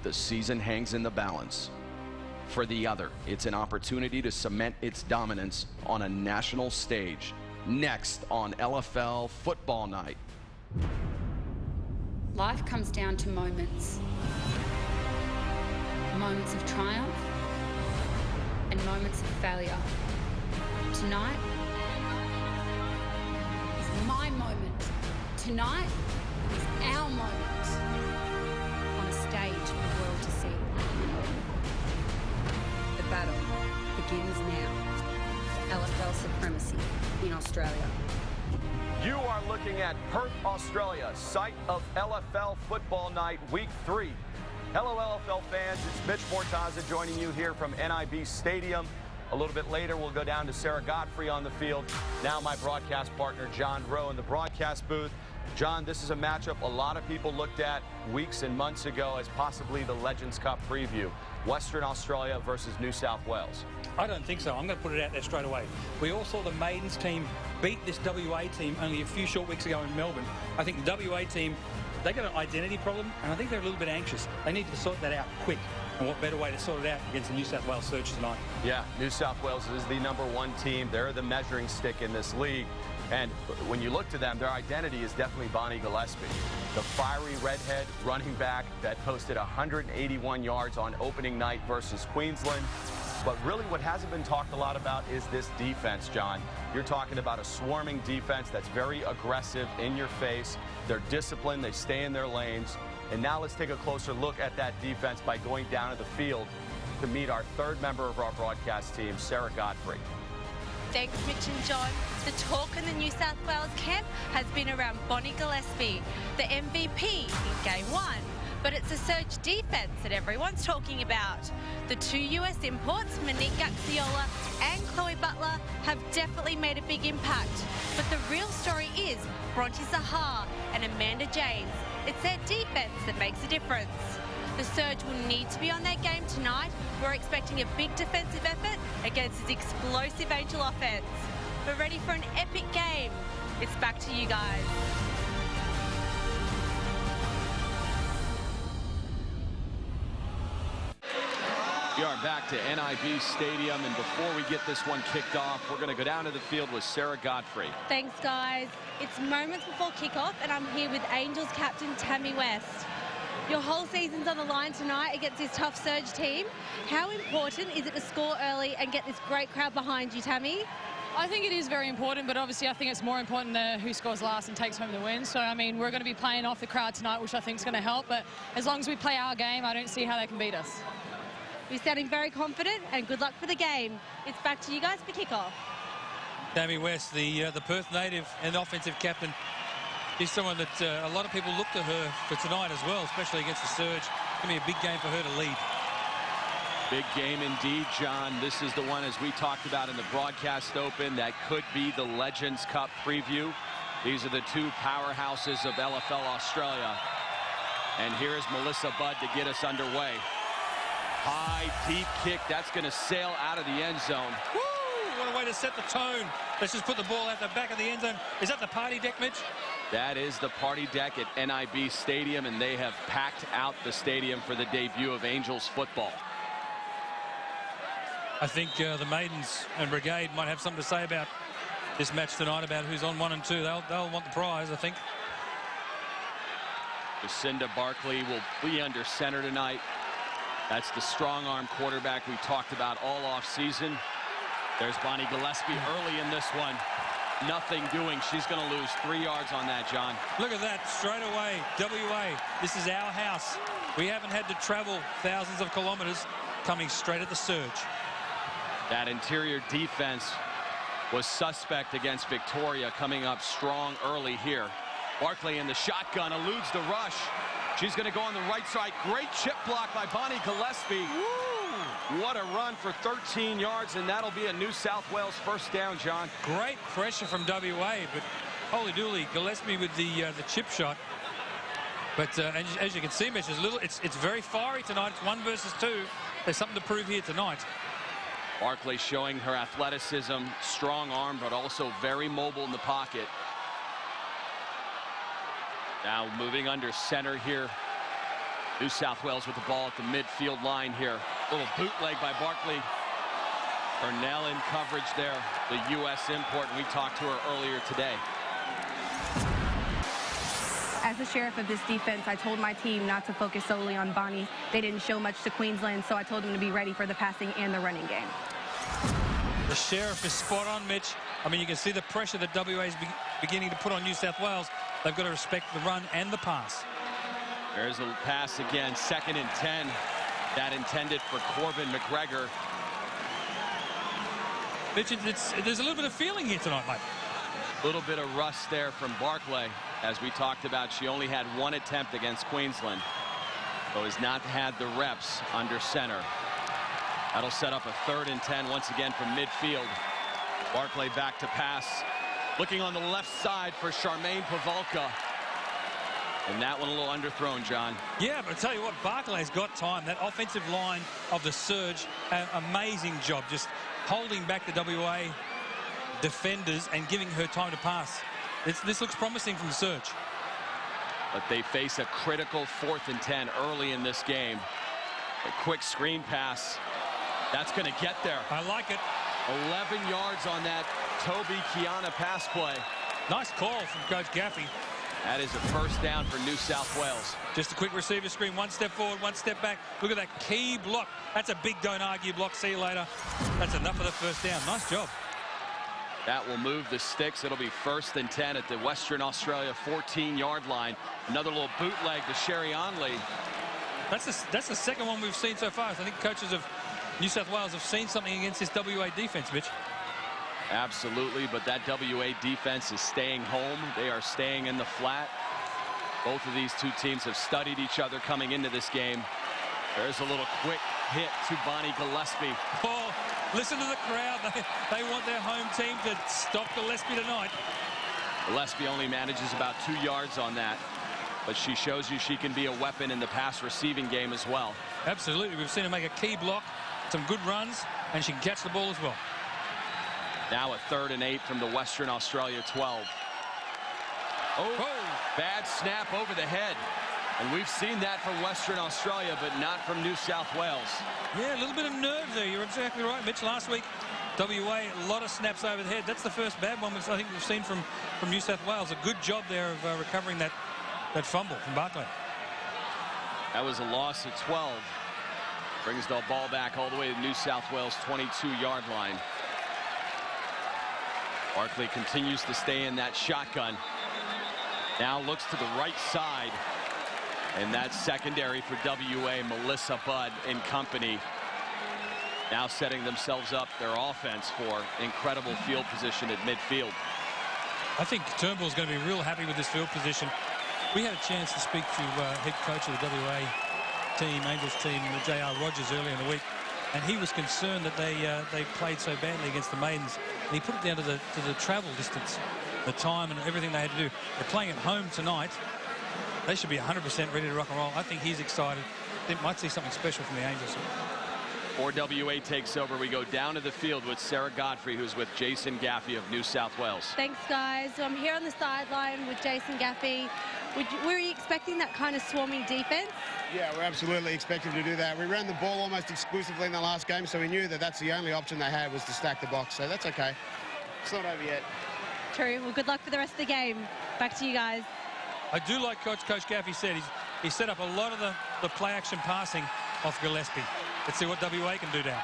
the season hangs in the balance. For the other, it's an opportunity to cement its dominance on a national stage. Next on LFL Football Night. Life comes down to moments. Moments of triumph and moments of failure. Tonight is my moment. Tonight is our moment on a stage for the world to see. The battle begins now. LFL supremacy in Australia. You are looking at Perth, Australia, site of LFL Football Night, Week 3. Hello, LFL fans. It's Mitch Mortaza joining you here from NIB Stadium. A little bit later, we'll go down to Sarah Godfrey on the field. Now my broadcast partner, John Rowe, in the broadcast booth. John, this is a matchup a lot of people looked at weeks and months ago as possibly the Legends Cup preview. Western Australia versus New South Wales. I don't think so. I'm going to put it out there straight away. We all saw the Maidens team beat this WA team only a few short weeks ago in Melbourne. I think the WA team, they got an identity problem, and I think they're a little bit anxious. They need to sort that out quick. And what better way to sort it out against the New South Wales Surge tonight? Yeah, New South Wales is the #1 team. They're the measuring stick in this league. And when you look to them, their identity is definitely Bonnie Gillespie, the fiery redhead running back that posted 181 yards on opening night versus Queensland. But really what hasn't been talked a lot about is this defense, John. You're talking about a swarming defense that's very aggressive, in your face. They're disciplined, they stay in their lanes. And now let's take a closer look at that defense by going down to the field to meet our third member of our broadcast team, Sarah Godfrey. Thanks, Mitch and John. The talk in the New South Wales camp has been around Bonnie Gillespie, the MVP in Game 1. But it's the Surge defense that everyone's talking about. The two US imports, Monique Gaxiola and Chloe Butler, have definitely made a big impact. But the real story is Bronte Zahar and Amanda James. It's their defense that makes a difference. The Surge will need to be on their game tonight. We're expecting a big defensive effort against this explosive Angel offense. We're ready for an epic game. It's back to you guys. We are back to NIB Stadium, and before we get this one kicked off, we're going to go down to the field with Sarah Godfrey. Thanks, guys. It's moments before kickoff, and I'm here with Angels captain Tammy West. Your whole season's on the line tonight against this tough Surge team. How important is it to score early and get this great crowd behind you, Tammy? I think it is very important, but obviously I think it's more important who scores last and takes home the win. So, I mean, we're going to be playing off the crowd tonight, which I think is going to help. But as long as we play our game, I don't see how they can beat us. You're sounding very confident, and good luck for the game. It's back to you guys for kickoff. Tammy West, the Perth native and offensive captain, is someone that a lot of people look to her for tonight as well, especially against the Surge. It's going to be a big game for her to lead. Big game indeed, John. This is the one, as we talked about in the broadcast open, that could be the Legends Cup preview. These are the two powerhouses of LFL Australia. And here's Melissa Budd to get us underway. High, deep kick. That's going to sail out of the end zone. Woo! What a way to set the tone. Let's just put the ball out the back of the end zone. Is that the party deck, Mitch? That is the party deck at NIB Stadium, and they have packed out the stadium for the debut of Angels football. I think the Maidens and Brigade might have something to say about this match tonight, about who's on 1 and 2. They'll want the prize, I think. Jacinda Barkley will be under center tonight. That's the strong-arm quarterback we talked about all off-season. There's Bonnie Gillespie early in this one. Nothing doing. She's going to lose 3 yards on that, John. Look at that, straight away. WA, this is our house. We haven't had to travel thousands of kilometers, coming straight at the Surge. That interior defense was suspect against Victoria, coming up strong early here. Barkley in the shotgun, eludes the rush. She's going to go on the right side. Great chip block by Bonnie Gillespie. Woo! What a run for 13 yards, and that'll be a New South Wales first down, John. Great pressure from WA, but holy dooly, Gillespie with the chip shot. But as you can see, Mitch, it's very fiery tonight. It's 1 versus 2. There's something to prove here tonight. Barkley showing her athleticism, strong arm, but also very mobile in the pocket. Now moving under center here New South Wales with the ball at the midfield line here. Little bootleg by Barkley. Purnell in coverage there. The U.S. import, and we talked to her earlier today. As the sheriff of this defense, I told my team not to focus solely on Bonnie. They didn't show much to Queensland, so I told them to be ready for the passing and the running game. The sheriff is spot on, Mitch. I mean, you can see the pressure that WA is beginning to put on New South Wales. They've got to respect the run and the pass. There's a pass again, 2nd and 10. That intended for Corbin McGregor. Mitch, there's a little bit of feeling here tonight, mate. A little bit of rust there from Barclay. As we talked about, she only had 1 attempt against Queensland, so has not had the reps under center. That'll set up a 3rd and 10 once again from midfield. Barclay back to pass. Looking on the left side for Charmaine Pavolka. And that one a little underthrown, John. Yeah, but I tell you what, Barclay's got time. That offensive line of the Surge, amazing job. Just holding back the WA defenders and giving her time to pass. This looks promising from the Surge. But they face a critical 4th and 10 early in this game. A quick screen pass. That's going to get there. I like it. 11 yards on that Toby Kiana pass play. Nice call from Coach Gaffey. That is a 1st down for New South Wales. Just a quick receiver screen. 1 step forward, 1 step back. Look at that key block. That's a big don't argue block. See you later. That's enough of the 1st down. Nice job. That will move the sticks. It'll be 1st and 10 at the Western Australia 14-yard line. Another little bootleg to Sherry Onley. That's the 2nd one we've seen so far. So I think coaches of New South Wales have seen something against this WA defense, Mitch. Absolutely, but that WA defense is staying home. They are staying in the flat. Both of these two teams have studied each other coming into this game. There's a little quick hit to Bonnie Gillespie. Oh, listen to the crowd. They want their home team to stop Gillespie tonight. Gillespie only manages about 2 yards on that, but she shows you she can be a weapon in the pass receiving game as well. Absolutely. We've seen her make a key block, some good runs, and she can catch the ball as well. Now a 3rd and 8 from the Western Australia 12. Oh, bad snap over the head. And we've seen that from Western Australia, but not from New South Wales. Yeah, a little bit of nerve there. You're exactly right, Mitch. Last week, WA, a lot of snaps over the head. That's the first bad one I think we've seen from New South Wales. A good job there of recovering that fumble from Barclay. That was a loss of 12. Brings the ball back all the way to New South Wales 22-yard line. Barkley continues to stay in that shotgun. Now looks to the right side. And that's secondary for WA, Melissa Budd and company. Now setting themselves up, their offense, for incredible field position at midfield. I think Turnbull's going to be real happy with this field position. We had a chance to speak to head coach of the WA team, Angels team, J.R. Rogers, earlier in the week. And he was concerned that they played so badly against the Maidens. And he put it down to the travel distance, the time and everything they had to do. They're playing at home tonight. They should be 100% ready to rock and roll. I think he's excited. They might see something special from the Angels. Before WA takes over, we go down to the field with Sarah Godfrey, who's with Jason Gaffey of New South Wales. Thanks, guys. So I'm here on the sideline with Jason Gaffey. Were you expecting that kind of swarming defense? Yeah, we're absolutely expecting to do that. We ran the ball almost exclusively in the last game, so we knew that that's the only option they had was to stack the box. So that's okay. It's not over yet. True. Well, good luck for the rest of the game. Back to you guys. I do like Coach Gaffey said. He set up a lot of the play-action passing off Gillespie. Let's see what WA can do now.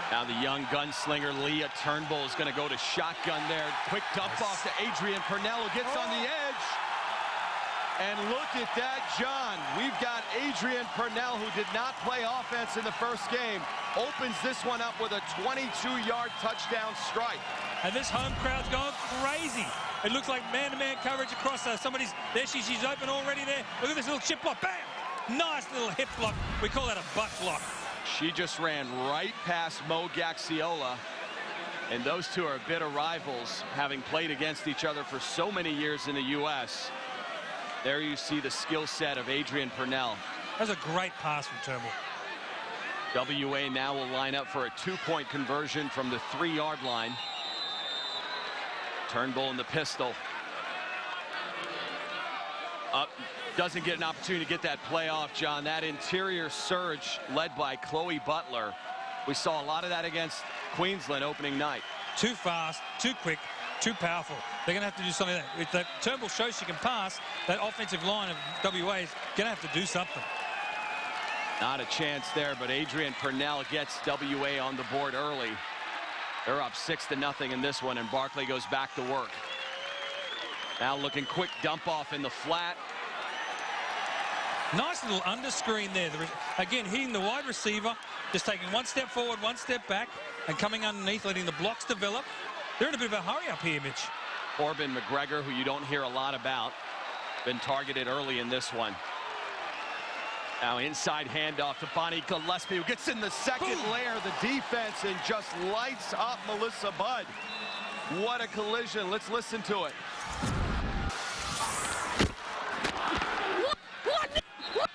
Now the young gunslinger Leah Turnbull is going to go to shotgun there. Quick dump off to Adrian Purnell, who gets on the edge. And look at that, John. We've got Adrian Purnell, who did not play offense in the first game, opens this one up with a 22-yard touchdown strike. And this home crowd's going crazy. It looks like man-to-man coverage across somebody's there. She's open already there. Look at this little chip block. Bam! Nice little hip block. We call that a butt block. She just ran right past Mo Gaxiola. And those two are a bit of rivals, having played against each other for so many years in the U.S. There you see the skill set of Adrian Purnell. That's a great pass from Turnbull. WA now will line up for a 2-point conversion from the 3-yard line. Turnbull in the pistol. Up, doesn't get an opportunity to get that play off, John. That interior surge led by Chloe Butler. We saw a lot of that against Queensland opening night. Too fast, too quick, too powerful. They're going to have to do something like that. If the Turnbull shows she can pass, that offensive line of WA is going to have to do something. Not a chance there, but Adrian Purnell gets WA on the board early. They're up 6-0 in this one, and Barkley goes back to work. Now looking quick dump off in the flat. Nice little underscreen there. Again, hitting the wide receiver, just taking one step forward, one step back, and coming underneath, letting the blocks develop. They're in a bit of a hurry up here, Mitch. Corbin McGregor, who you don't hear a lot about, been targeted early in this one. Now inside handoff to Bonnie Gillespie, who gets in the second layer of the defense and just lights up Melissa Budd. What a collision. Let's listen to it.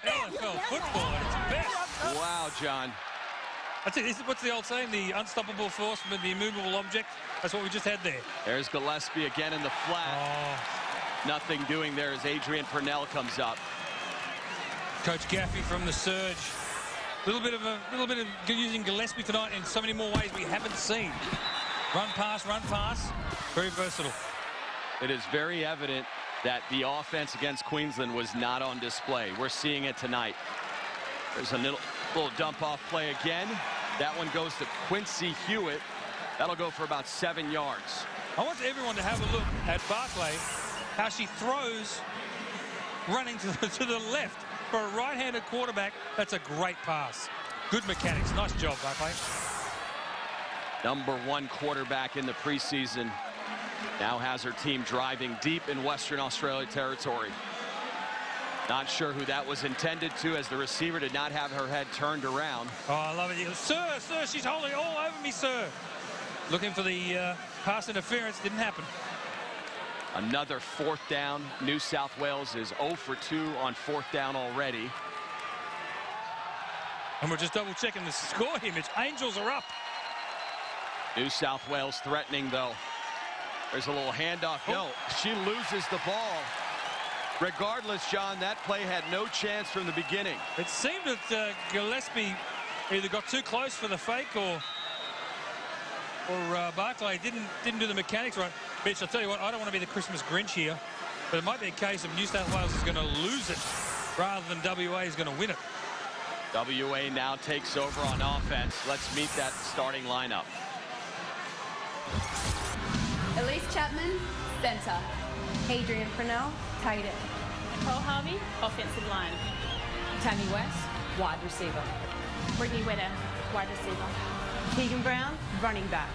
LFL football at its best. Wow, John. That's it. What's the old saying? The unstoppable force with the immovable object. That's what we just had there. There's Gillespie again in the flat. Oh. Nothing doing there as Adrian Purnell comes up. Coach Gaffey from the surge. A little bit of using Gillespie tonight in so many more ways we haven't seen. Run pass, run pass. Very versatile. It is very evident that the offense against Queensland was not on display. We're seeing it tonight. There's a little dump off play again. That one goes to Quincy Hewitt. That'll go for about 7 yards. I want everyone to have a look at Barkley, how she throws running to the left. For a right-handed quarterback, that's a great pass. Good mechanics. Nice job, Barkley. #1 quarterback in the preseason. Now has her team driving deep in Western Australia territory. Not sure who that was intended to, as the receiver did not have her head turned around. Oh, I love it. Sir, she's holding all over me, sir. Looking for the pass interference. Didn't happen. Another 4th down. New South Wales is 0 for 2 on 4th down already. And we're just double checking the score here, Mitch. Angels are up. New South Wales threatening, though. There's a little handoff. No, she loses the ball. Regardless, John, that play had no chance from the beginning. It seemed that Gillespie either got too close for the fake or Barkley didn't do the mechanics right. Bitch, I'll tell you what, I don't want to be the Christmas Grinch here, but it might be a case of New South Wales is going to lose it rather than WA is going to win it. WA now takes over on offense. Let's meet that starting lineup. Elise Chapman, center. Adrian Purnell, tight end. Nicole Harvey, offensive line. Tammy West, wide receiver. Brittany Wetter, wide receiver. Tegan Brown, running back.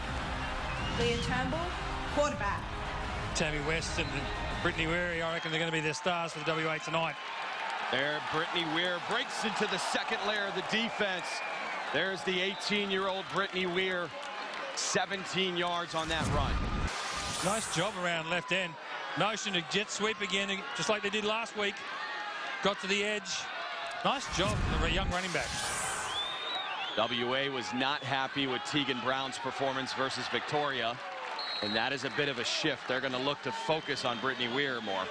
Leah Turnbull, quarterback. Tammy West and Brittany Weary, I reckon they're going to be their stars for the WA tonight. There, Brittany Weir breaks into the second layer of the defense. There's the 18-year-old Brittany Weir, 17 yards on that run. Nice job around left end. Motion to jet sweep again, just like they did last week. Got to the edge. Nice job for a young running back. WA was not happy with Tegan Brown's performance versus Victoria, and that is a bit of a shift. They're going to look to focus on Brittany Weir more.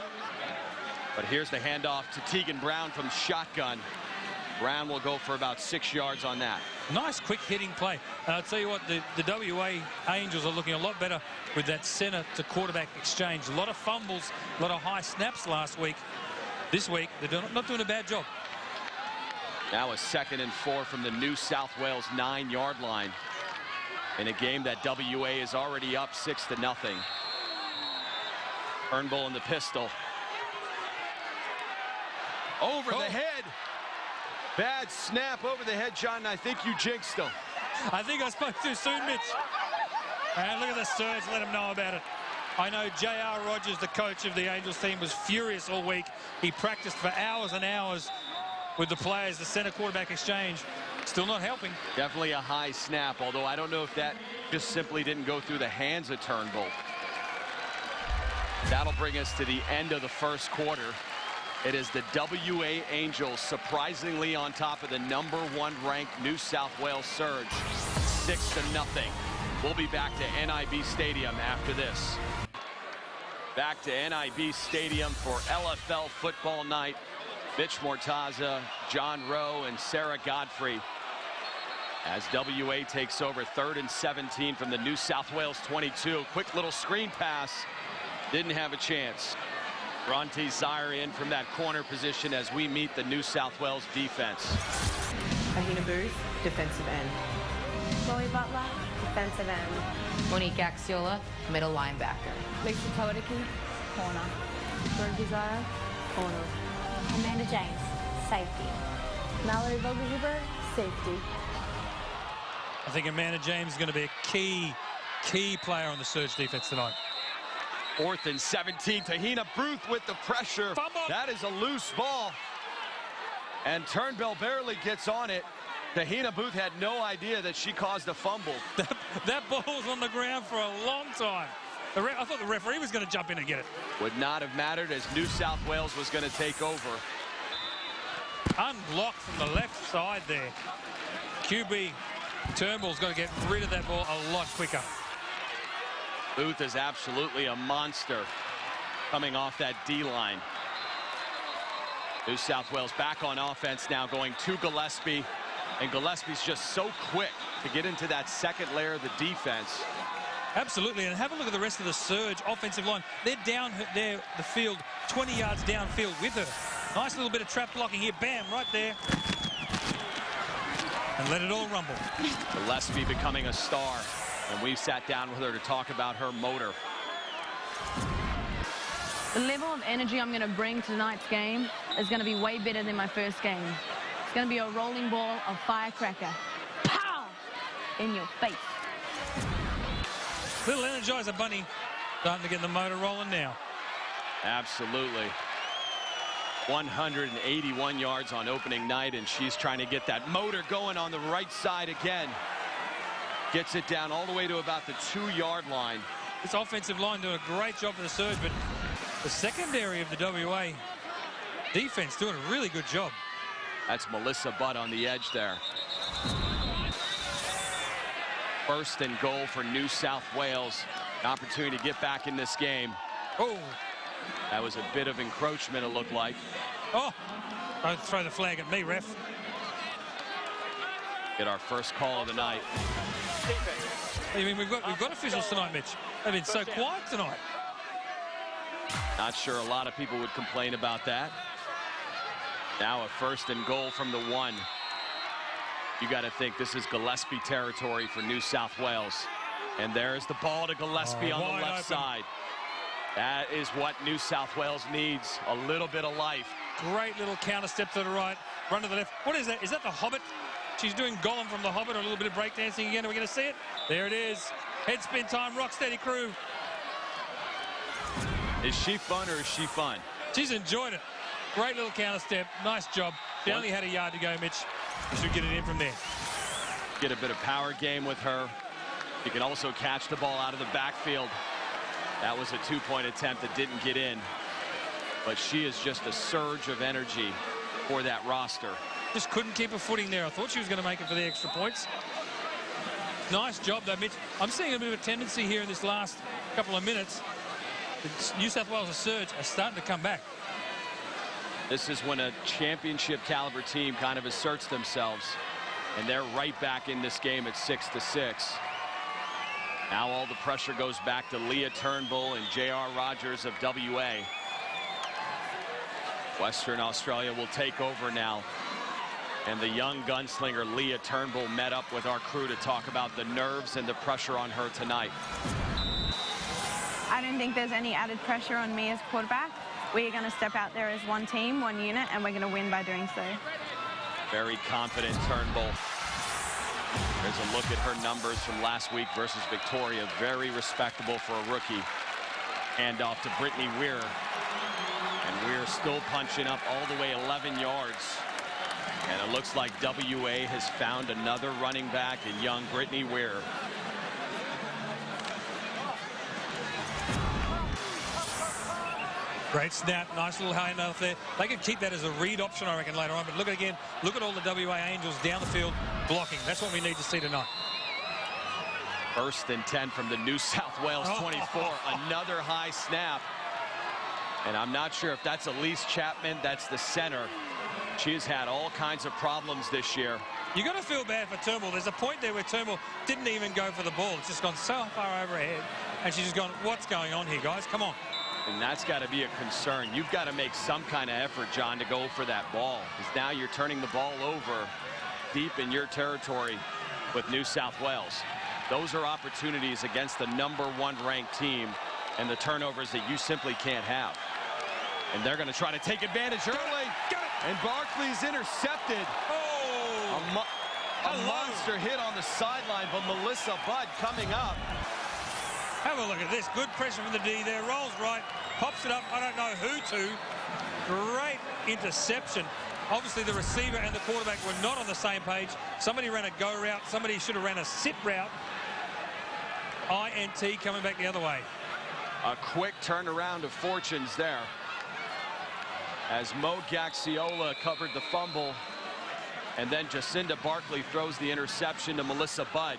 But here's the handoff to Tegan Brown from shotgun. Brown will go for about 6 yards on that. Nice quick hitting play. I'll tell you what, the WA Angels are looking a lot better with that center to quarterback exchange. A lot of fumbles, a lot of high snaps last week. This week, they're not doing a bad job. Now a 2nd and 4 from the New South Wales 9-yard line in a game that WA is already up 6-0. Turnbull in the pistol. Over the head. Bad snap over the head, John. I think you jinxed him. I think I spoke too soon, Mitch. And look at the surge. Let him know about it. I know J.R. Rogers, the coach of the Angels team, was furious all week. He practiced for hours and hours with the players, the center quarterback exchange. Still not helping. Definitely a high snap, although I don't know if that just simply didn't go through the hands of Turnbull. That'll bring us to the end of the first quarter. It is the WA Angels surprisingly on top of the #1 ranked New South Wales Surge, 6-0. We'll be back to NIB Stadium after this. Back to NIB Stadium for LFL football night. Mitch Mortaza, John Rowe, and Sarah Godfrey. As WA takes over 3rd and 17 from the New South Wales 22. Quick little screen pass. Didn't have a chance. Bronte Zaire in from that corner position as we meet the New South Wales defense. Ahina Booth, defensive end. Chloe Butler, defensive end. Monique Axiola, middle linebacker. Lisa Toadiki, corner. Bronte Zaire, corner. Amanda James, safety. Mallory Vogelhuber, safety. I think Amanda James is going to be a key player on the Surge defense tonight. 4th and 17. Tahina Booth with the pressure. Fumble. That is a loose ball. And Turnbull barely gets on it. Tahina Booth had no idea that she caused a fumble. That ball was on the ground for a long time. I thought the referee was going to jump in and get it. Would not have mattered as New South Wales was going to take over. Unblocked from the left side there. QB Turnbull's got to get rid of that ball a lot quicker. Booth is absolutely a monster coming off that D-line. New South Wales back on offense now, going to Gillespie. And Gillespie's just so quick to get into that second layer of the defense. Absolutely, and have a look at the rest of the Surge offensive line. They're down there the field, 20 yards downfield with her. Nice little bit of trap blocking here. Bam, right there. And let it all rumble. Gillespie becoming a star. And we sat down with her to talk about her motor. The level of energy I'm going to bring to tonight's game is going to be way better than my first game. It's going to be a rolling ball of firecracker. Pow! In your face. Little Energizer Bunny starting to get the motor rolling now. Absolutely. 181 yards on opening night, and she's trying to get that motor going on the right side again. Gets it down all the way to about the 2-yard line. This offensive line doing a great job for the Surge, but the secondary of the WA defense doing a really good job. That's Melissa Butt on the edge there. 1st and goal for New South Wales. An opportunity to get back in this game. Oh, that was a bit of encroachment, it looked like. Oh, don't throw the flag at me, ref. Get our first call of the night. I mean, we've got officials tonight, Mitch. They've been so quiet tonight. Not sure a lot of people would complain about that. Now a 1st and goal from the 1. You got to think this is Gillespie territory for New South Wales. And there's the ball to Gillespie on the left side. That is what New South Wales needs, a little bit of life. Great little counter step to the right, run to the left. What is that? Is that the Hobbit? She's doing Gollum from the Hobbit, or a little bit of breakdancing again. Are we going to see it? There it is. Head spin time, rock steady crew. Is she fun or is she fun? She's enjoyed it. Great little counter step. Nice job. She only had a yard to go, Mitch. You should get it in from there. Get a bit of power game with her. She can also catch the ball out of the backfield. That was a 2-point attempt that didn't get in. But she is just a surge of energy for that roster. Just couldn't keep her footing there. I thought she was going to make it for the extra points. Nice job, though, Mitch. I'm seeing a bit of a tendency here in this last couple of minutes. The New South Wales Surge are starting to come back. This is when a championship caliber team kind of asserts themselves. And they're right back in this game at 6-6. Now all the pressure goes back to Leah Turnbull and J.R. Rogers of WA. Western Australia will take over now. And the young gunslinger Leah Turnbull met up with our crew to talk about the nerves and the pressure on her tonight. I don't think there's any added pressure on me as quarterback. We're going to step out there as one team, one unit, and we're going to win by doing so. Very confident Turnbull. There's a look at her numbers from last week versus Victoria. Very respectable for a rookie. Hand off to Brittany Weir. And Weir still punching up all the way 11 yards. And it looks like WA has found another running back in young Brittany Weir. Great snap, nice little hand off there. They could keep that as a read option, I reckon, later on. But look again, look at all the WA Angels down the field blocking. That's what we need to see tonight. 1st and 10 from the New South Wales 24. Another high snap. And I'm not sure if that's Elise Chapman, that's the center. She has had all kinds of problems this year. You got to feel bad for Turnbull. There's a point there where Turnbull didn't even go for the ball. It's just gone so far over her head. And she's just gone, what's going on here, guys? Come on. And that's got to be a concern. You've got to make some kind of effort, John, to go for that ball. Because now you're turning the ball over deep in your territory with New South Wales. Those are opportunities against the #1 ranked team and the turnovers that you simply can't have. And they're going to try to take advantage early. And Barkley's intercepted. Oh! A monster hit on the sideline, but Melissa Budd coming up. Have a look at this. Good pressure from the D there. Rolls right. Pops it up. I don't know who to. Great interception. Obviously, the receiver and the quarterback were not on the same page. Somebody ran a go route. Somebody should have ran a sit route. INT coming back the other way. A quick turnaround of fortunes there, as Mo Gaxiola covered the fumble, and then Jacinda Barkley throws the interception to Melissa Budd.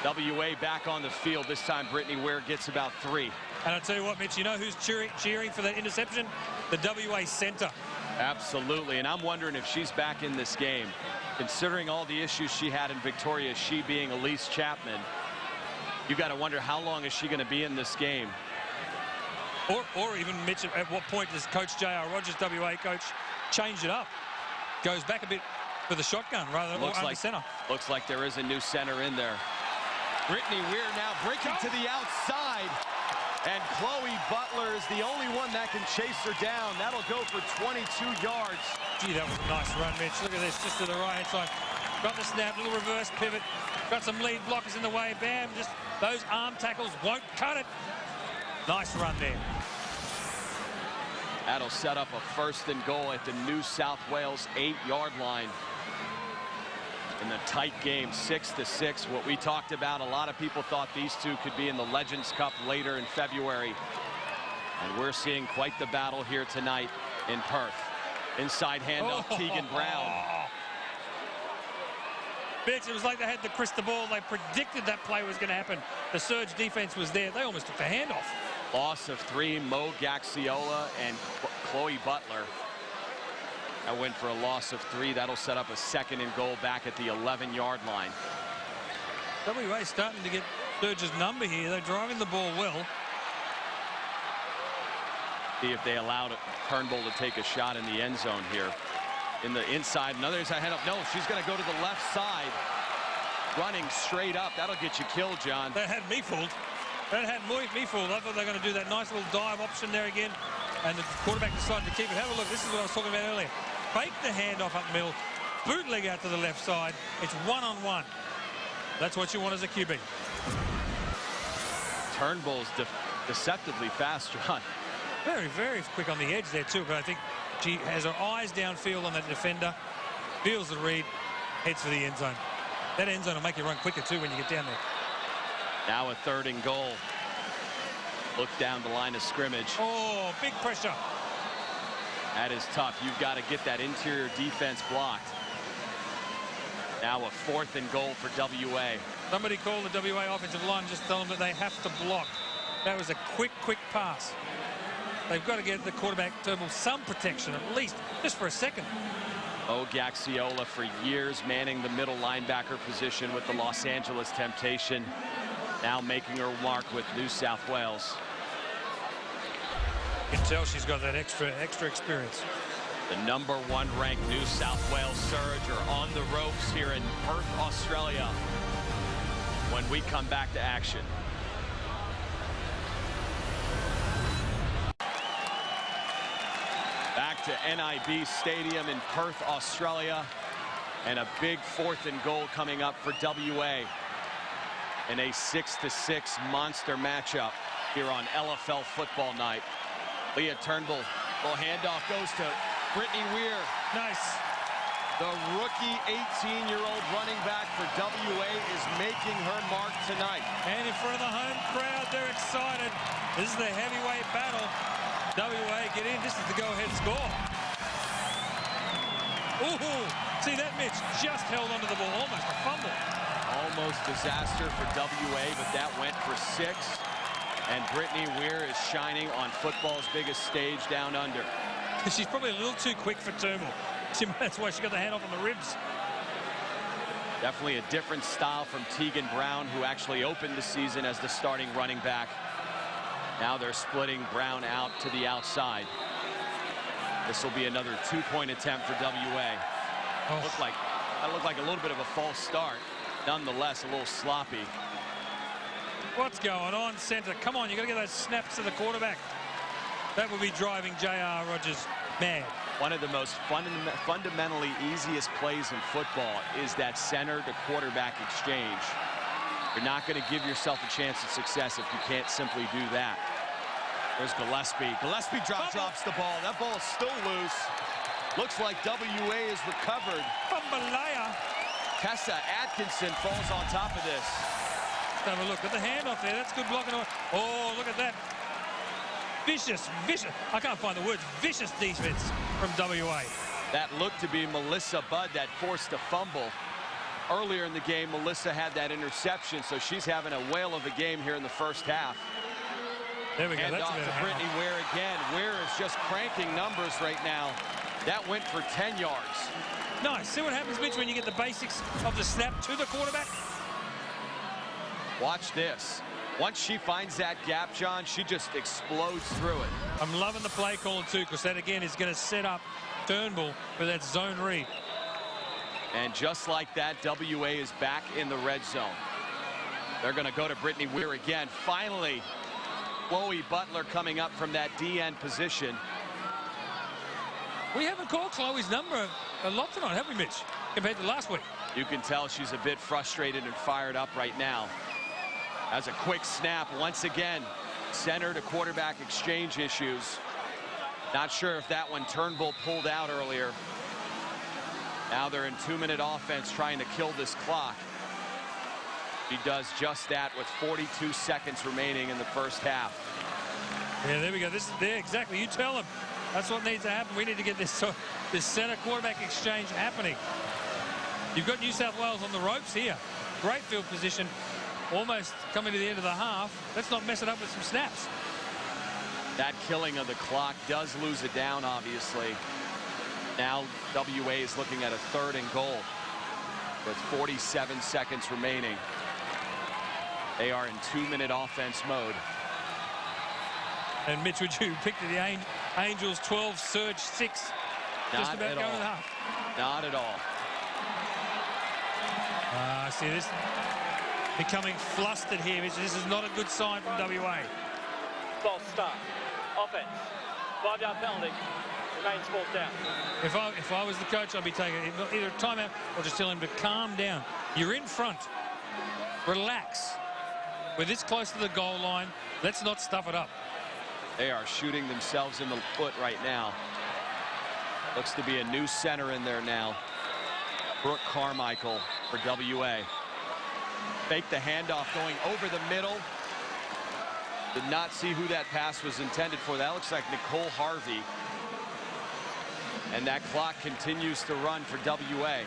WA back on the field. This time Brittany Ware gets about 3. And I'll tell you what, Mitch, you know who's cheering for that interception? The WA center. Absolutely, and I'm wondering if she's back in this game. Considering all the issues she had in Victoria, she being Elise Chapman, you got to wonder how long is she going to be in this game. Or even, Mitch, at what point does Coach J.R. Rogers, WA coach, change it up? Goes back a bit for the shotgun rather than under center. Looks like there is a new center in there. Brittany Weir now breaking to the outside. And Chloe Butler is the only one that can chase her down. That'll go for 22 yards. Gee, that was a nice run, Mitch. Look at this, just to the right-hand side. Got the snap, little reverse pivot. Got some lead blockers in the way. Bam, just those arm tackles won't cut it. Nice run there. That'll set up a 1st and goal at the New South Wales 8-yard line. In the tight game, 6-6. What we talked about, a lot of people thought these two could be in the Legends Cup later in February. And we're seeing quite the battle here tonight in Perth. Inside handoff, Keegan Brown. Mitch, it was like they had the crystal ball. They predicted that play was going to happen. The surge defense was there. They almost took the handoff. Loss of 3, Mo Gaxiola and Chloe Butler. That went for a loss of 3. That'll set up a 2nd and goal back at the 11-yard line. WA starting to get Surge's number here. They're driving the ball well. See if they allowed Turnbull to take a shot in the end zone here. In the inside, another inside head up. No, she's going to go to the left side. Running straight up. That'll get you killed, John. That had me fooled. That had me fooled. I thought they were going to do that nice little dive option there again. And the quarterback decided to keep it. Have a look. This is what I was talking about earlier. Fake the handoff up the middle. Bootleg out to the left side. It's one-on-one. That's what you want as a QB. Turnbull's deceptively fast, John. Very, very quick on the edge there, too. But I think she has her eyes downfield on that defender. Feels the read. Heads for the end zone. That end zone will make you run quicker, too, when you get down there. Now a 3rd and goal. Look down the line of scrimmage. Oh, big pressure. That is tough. You've got to get that interior defense blocked. Now a 4th and goal for WA. Somebody call the WA offensive line and just tell them that they have to block. That was a quick pass. They've got to get the quarterback Turnbull some protection, at least, just for a second. Mo Gaxiola for years manning the middle linebacker position with the Los Angeles Temptation. Now making her mark with New South Wales. You can tell she's got that extra experience. The #1 ranked New South Wales Surge are on the ropes here in Perth, Australia, when we come back to action. Back to NIB Stadium in Perth, Australia, and a big 4th and goal coming up for WA in a 6-6 monster matchup here on LFL football night. Leah Turnbull, little handoff goes to Brittany Weir. Nice. The rookie 18-year-old running back for WA is making her mark tonight. And in front of the home crowd, they're excited. This is the heavyweight battle. WA, get in. This is the go-ahead score. Ooh, see that, Mitch? Just held onto the ball. Almost a fumble. Almost disaster for WA, but that went for 6. And Brittany Weir is shining on football's biggest stage down under. She's probably a little too quick for Turnbull. That's why she got the hand off on the ribs. Definitely a different style from Tegan Brown, who actually opened the season as the starting running back. Now they're splitting Brown out to the outside. This will be another 2-point attempt for WA. Oh. That looked like a little bit of a false start. Nonetheless, a little sloppy. What's going on, center? Come on, you got to get those snaps to the quarterback. That would be driving J.R. Rodgers mad. One of the most fundamentally easiest plays in football is that center to quarterback exchange. You're not going to give yourself a chance at success if you can't simply do that. There's Gillespie. Gillespie drops the ball. That ball is still loose. Looks like WA is recovered. Bumbalaya. Tessa Atkinson falls on top of this. Let's have a look at the handoff there. That's good blocking. Oh, look at that. Vicious. I can't find the words. Vicious defense from WA. That looked to be Melissa Budd that forced a fumble. Earlier in the game, Melissa had that interception, so she's having a whale of a game here in the first half. There we go. Hand off to Brittany Ware again. Ware is just cranking numbers right now. That went for 10 yards. Nice. See what happens, Mitch, when you get the basics of the snap to the quarterback? Watch this. Once she finds that gap, John, she just explodes through it. I'm loving the play calling too, because that again is going to set up Turnbull for that zone read. And just like that, WA is back in the red zone. They're going to go to Brittany Ware again. Finally, Chloe Butler coming up from that DN position. We haven't called Chloe's number a lot tonight, have we, Mitch, compared to last week? You can tell she's a bit frustrated and fired up right now. As a quick snap, once again, center to quarterback exchange issues. Not sure if that one Turnbull pulled out earlier. Now they're in 2-minute offense trying to kill this clock. He does just that with 42 seconds remaining in the first half. Yeah, there we go. This is there exactly. You tell them. That's what needs to happen. We need to get this center quarterback exchange happening. You've got New South Wales on the ropes here. Great field position. Almost coming to the end of the half. Let's not mess it up with some snaps. That killing of the clock does lose it down, obviously. Now WA is looking at a 3rd and goal with 47 seconds remaining. They are in 2-minute offense mode. And Mitch, would you pick the Angels 12, surge 6? Just about going to the half. Not at all. See this becoming flustered here, Mitch. This is not a good sign from WA. False start. Offense. 5-yard penalty. Remains 4th down. If I was the coach, I'd be taking either a timeout or just tell him to calm down. You're in front. Relax. We're this close to the goal line. Let's not stuff it up. They are shooting themselves in the foot right now. Looks to be a new center in there now. Brooke Carmichael for WA. Fake the handoff going over the middle. Did not see who that pass was intended for. That looks like Nicole Harvey. And that clock continues to run for WA.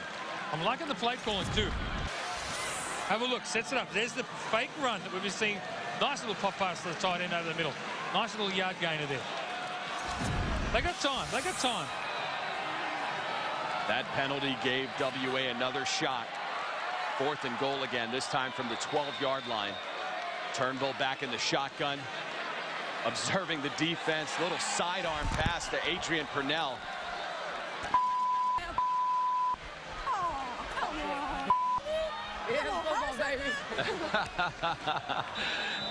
I'm liking the play calling too. Have a look. Sets it up. There's the fake run that we've been seeing. Nice little pop pass to the tight end over the middle. Nice little yard gainer there. They got time. They got time. That penalty gave WA another shot. 4th and goal again, this time from the 12-yard line. Turnbull back in the shotgun. Observing the defense. Little sidearm pass to Adrian Purnell.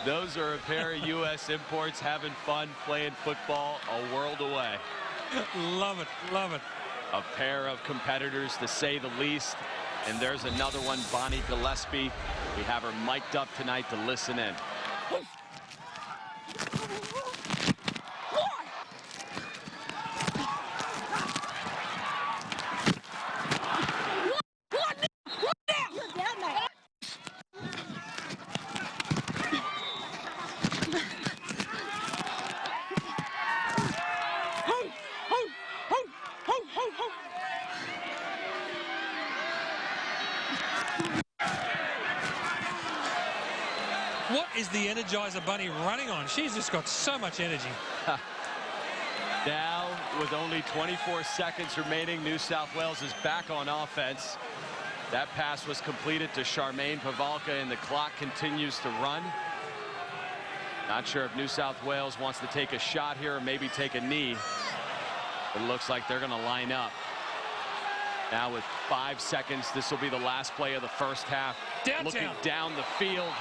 Those are a pair of U.S. imports having fun playing football a world away. Love it, love it. A pair of competitors, to say the least. And there's another one, Bonnie Gillespie. We have her mic'd up tonight to listen in. What is the Energizer Bunny running on? She's just got so much energy. Now with only 24 seconds remaining, New South Wales is back on offense. That pass was completed to Charmaine Pavalka, and the clock continues to run. Not sure if New South Wales wants to take a shot here or maybe take a knee. It looks like they're going to line up. Now with 5 seconds, this will be the last play of the first half. Downtown. Looking down the field.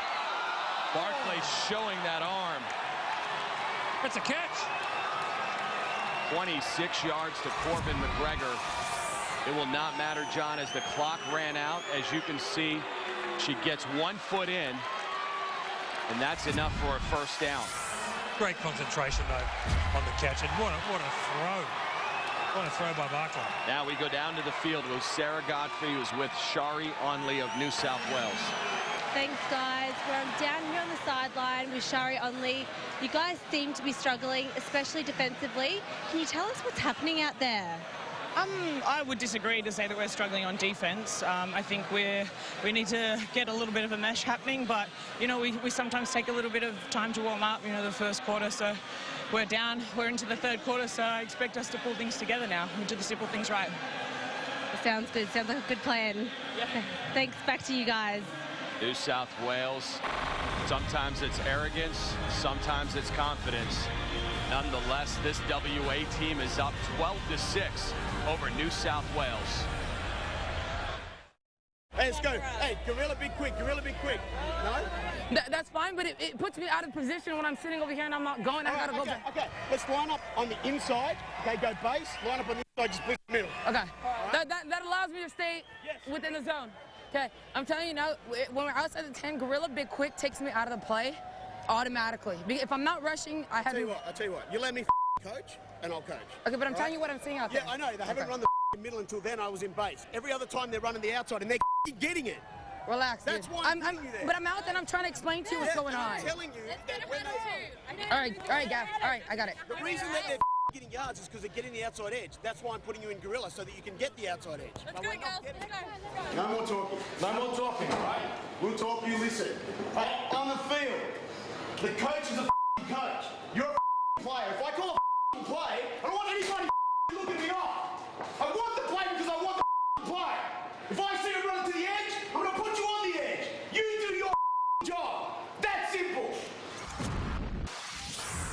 Barclay showing that arm. That's a catch. 26 yards to Corbin McGregor. It will not matter, John, as the clock ran out. As you can see, she gets 1 foot in, and that's enough for a first down. Great concentration, though, on the catch. And what a throw. What a throw by Barclay. Now we go down to the field with Sarah Godfrey, who's with Shari Onley of New South Wales. Thanks, guys. We're down here on the sideline with Shari Onley. You guys seem to be struggling, especially defensively. Can you tell us what's happening out there? I would disagree to say that we're struggling on defense. I think we need to get a little bit of a mesh happening, but you know, we sometimes take a little bit of time to warm up, you know, the first quarter. So we're down, we're into the third quarter, so I expect us to pull things together now and do the simple things right. Sounds good. Sounds like a good plan. Yeah. Thanks. Back to you guys. New South Wales, sometimes it's arrogance, sometimes it's confidence. Nonetheless, this WA team is up 12-6 over New South Wales. Hey, let's go. Hey, Gorilla, be quick. Gorilla, be quick. No? That's fine, but it puts me out of position when I'm sitting over here and I'm not going. I gotta go back. Okay, let's line up on the inside. Okay, go base. Line up on the inside, just split the middle. Okay. That allows me to stay within the zone. Okay, I'm telling you now, when we're outside the 10, Gorilla Big Quick takes me out of the play automatically. If I'm not rushing, I have to... I'll tell you what. You let me coach, and I'll coach. Okay, but I'm telling you what I'm seeing out there. Yeah, I know. They haven't run the middle until then. I was in base. Every other time they're running the outside, and they're getting it. Relax, That's dude. why I'm putting you there. But I'm out there and I'm trying to explain to you what's going on. I'm telling you that when they... All right, Gav. All right, I got it. The reason that they're getting yards is because they're getting the outside edge. That's why I'm putting you in Gorilla, so that you can get the outside edge. Let's go, girls. Let's go. No more talking. No more talking, all right? We'll talk, you listen. On the field, the coach is a coach. You're a player. If I call a play, I don't want anybody looking me off. I want the play because I want the play. If I see him run to the edge, I'm going to put you on the edge. You do your job. That's simple.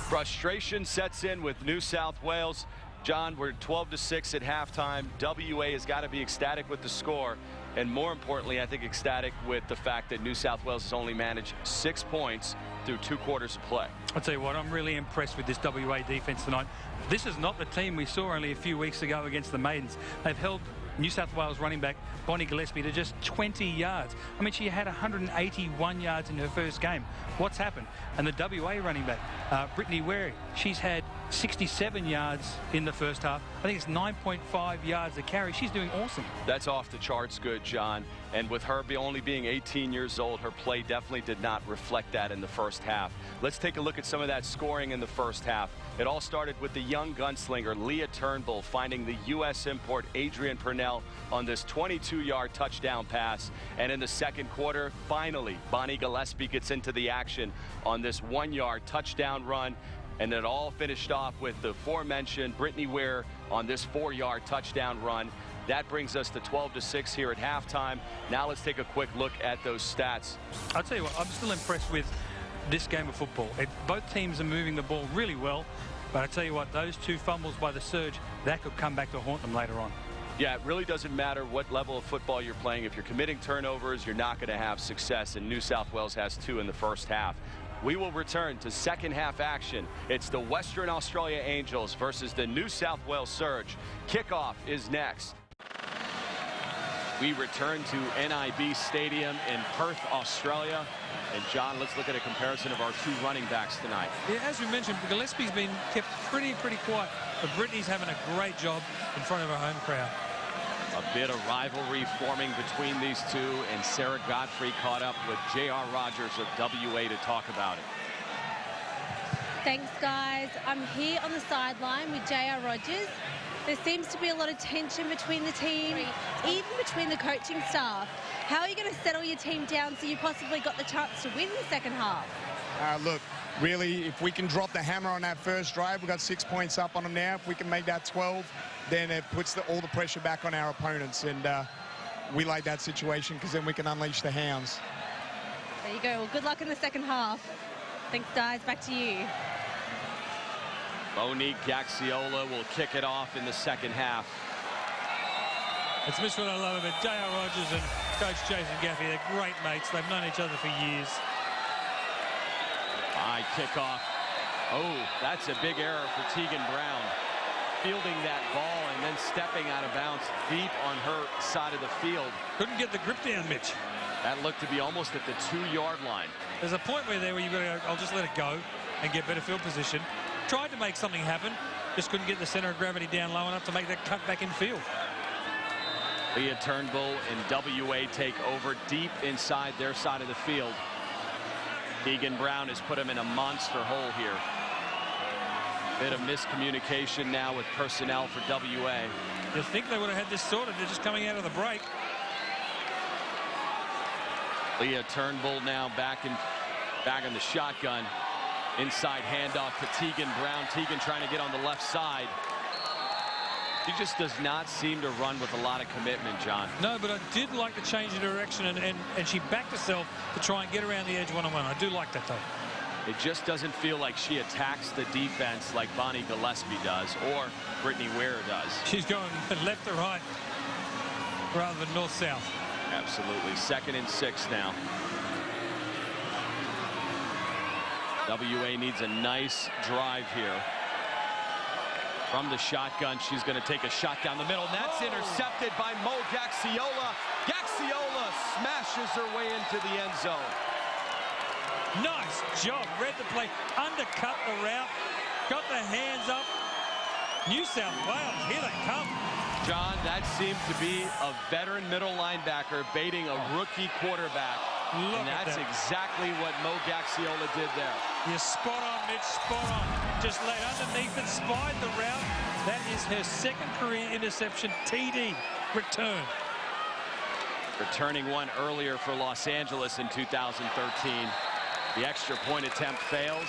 Frustration sets in with New South Wales. John, we're 12-6 at halftime. WA has got to be ecstatic with the score. And more importantly, I think ecstatic with the fact that New South Wales has only managed 6 points through 2 quarters of play. I'll tell you what, I'm really impressed with this WA defense tonight. This is not the team we saw only a few weeks ago against the Maidens. They've held New South Wales running back Bonnie Gillespie to just 20 yards. I mean, she had 181 yards in her first game. What's happened? And the WA running back, Brittany Wary, she's had 67 yards in the first half. I think it's 9.5 yards a carry. She's doing awesome. That's off the charts good, John. And with her only being 18 years old, her play definitely did not reflect that in the first half. Let's take a look at some of that scoring in the first half. It all started with the young gunslinger, Leah Turnbull, finding the U.S. import, Adrian Purnell, on this 22-yard touchdown pass. And in the second quarter, finally, Bonnie Gillespie gets into the action on this 1-yard touchdown run. And it all finished off with the aforementioned Brittany Ware on this 4-yard touchdown run. That brings us to 12-6 here at halftime. Now let's take a quick look at those stats. I'll tell you what, I'm still impressed with this game of football. Both teams are moving the ball really well. But I tell you what, those 2 fumbles by the Surge, that could come back to haunt them later on. Yeah, it really doesn't matter what level of football you're playing. If you're committing turnovers, you're not going to have success. And New South Wales has 2 in the first half. We will return to second half action. It's the Western Australia Angels versus the New South Wales Surge. Kickoff is next. We return to NIB Stadium in Perth, Australia. And John, let's look at a comparison of our 2 running backs tonight. Yeah, as we mentioned, Gillespie's been kept pretty quiet. But Brittany's having a great job in front of her home crowd. A bit of rivalry forming between these 2, and Sarah Godfrey caught up with J.R. Rogers of WA to talk about it. Thanks, guys. I'm here on the sideline with J.R. Rogers. There seems to be a lot of tension between the team, even between the coaching staff. How are you going to settle your team down so you possibly got the chance to win the second half? Look, really, if we can drop the hammer on that first drive, we've got 6 points up on them now. If we can make that 12, then it puts all the pressure back on our opponents. And we like that situation because then we can unleash the hounds. There you go. Well, good luck in the second half. Thanks, guys. Back to you. Monique Gaxiola will kick it off in the second half. It's just what I love about J.R. Rogers and Coach Jason Gaffey. They're great mates. They've known each other for years. High kickoff. Oh, that's a big error for Tegan Brown. Fielding that ball and then stepping out of bounds deep on her side of the field. Couldn't get the grip down, Mitch. That looked to be almost at the 2-yard line. There's a point where you've got to go, I'll just let it go and get better field position. Tried to make something happen. Just couldn't get the center of gravity down low enough to make that cut back in field. Leah Turnbull and WA take over deep inside their side of the field. Tegan Brown has put him in a monster hole here. Bit of miscommunication now with personnel for WA. You think they would have had this sorted. They're just coming out of the break. Leah Turnbull now back in the shotgun. Inside handoff to Tegan Brown. Tegan trying to get on the left side. He just does not seem to run with a lot of commitment, John. No, but I did like the change of direction, and she backed herself to try and get around the edge one-on-one. I do like that, though. It just doesn't feel like she attacks the defense like Bonnie Gillespie does or Brittany Ware does. She's going left to right rather than north-south. Absolutely. 2nd and 6 now. WA needs a nice drive here. From the shotgun, she's going to take a shot down the middle, and that's intercepted by Mo Gaxiola. Gaxiola smashes her way into the end zone. Nice job. Read the play, undercut the route, got the hands up. New South Wales, here they come. John, that seemed to be a veteran middle linebacker baiting a rookie quarterback. And that's exactly what Mo Gaxiola did there. You're spot on, Mitch, spot on. Just laid underneath and spied the route. That is her 2nd career interception, TD, return. Returning one earlier for Los Angeles in 2013. The extra point attempt fails.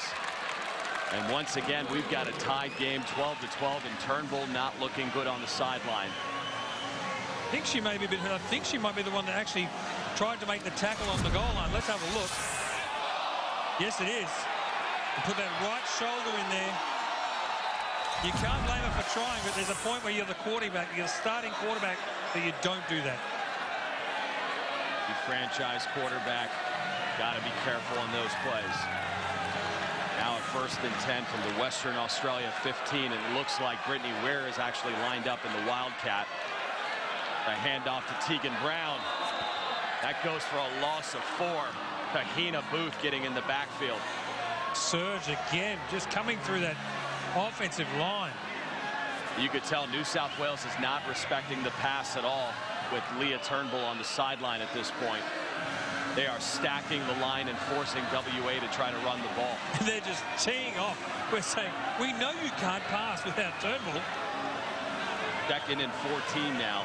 And once again, we've got a tied game, 12-12, and Turnbull not looking good on the sideline. I think she may be, I think she might be the one that actually tried to make the tackle on the goal line. Let's have a look. Yes, it is. And put that right shoulder in there. You can't blame her for trying, but there's a point where you're the quarterback, you're the starting quarterback, that you don't do that. The franchise quarterback, got to be careful on those plays. Now at 1st and 10 from the Western Australia 15, and it looks like Brittany Ware is actually lined up in the Wildcat. A handoff to Tegan Brown. That goes for a loss of 4. Kahina Booth getting in the backfield. Surge again, just coming through that offensive line. You could tell New South Wales is not respecting the pass at all with Leah Turnbull on the sideline at this point. They are stacking the line and forcing WA to try to run the ball. They're just teeing off. We're saying, we know you can't pass without Turnbull. 2nd and 14 now.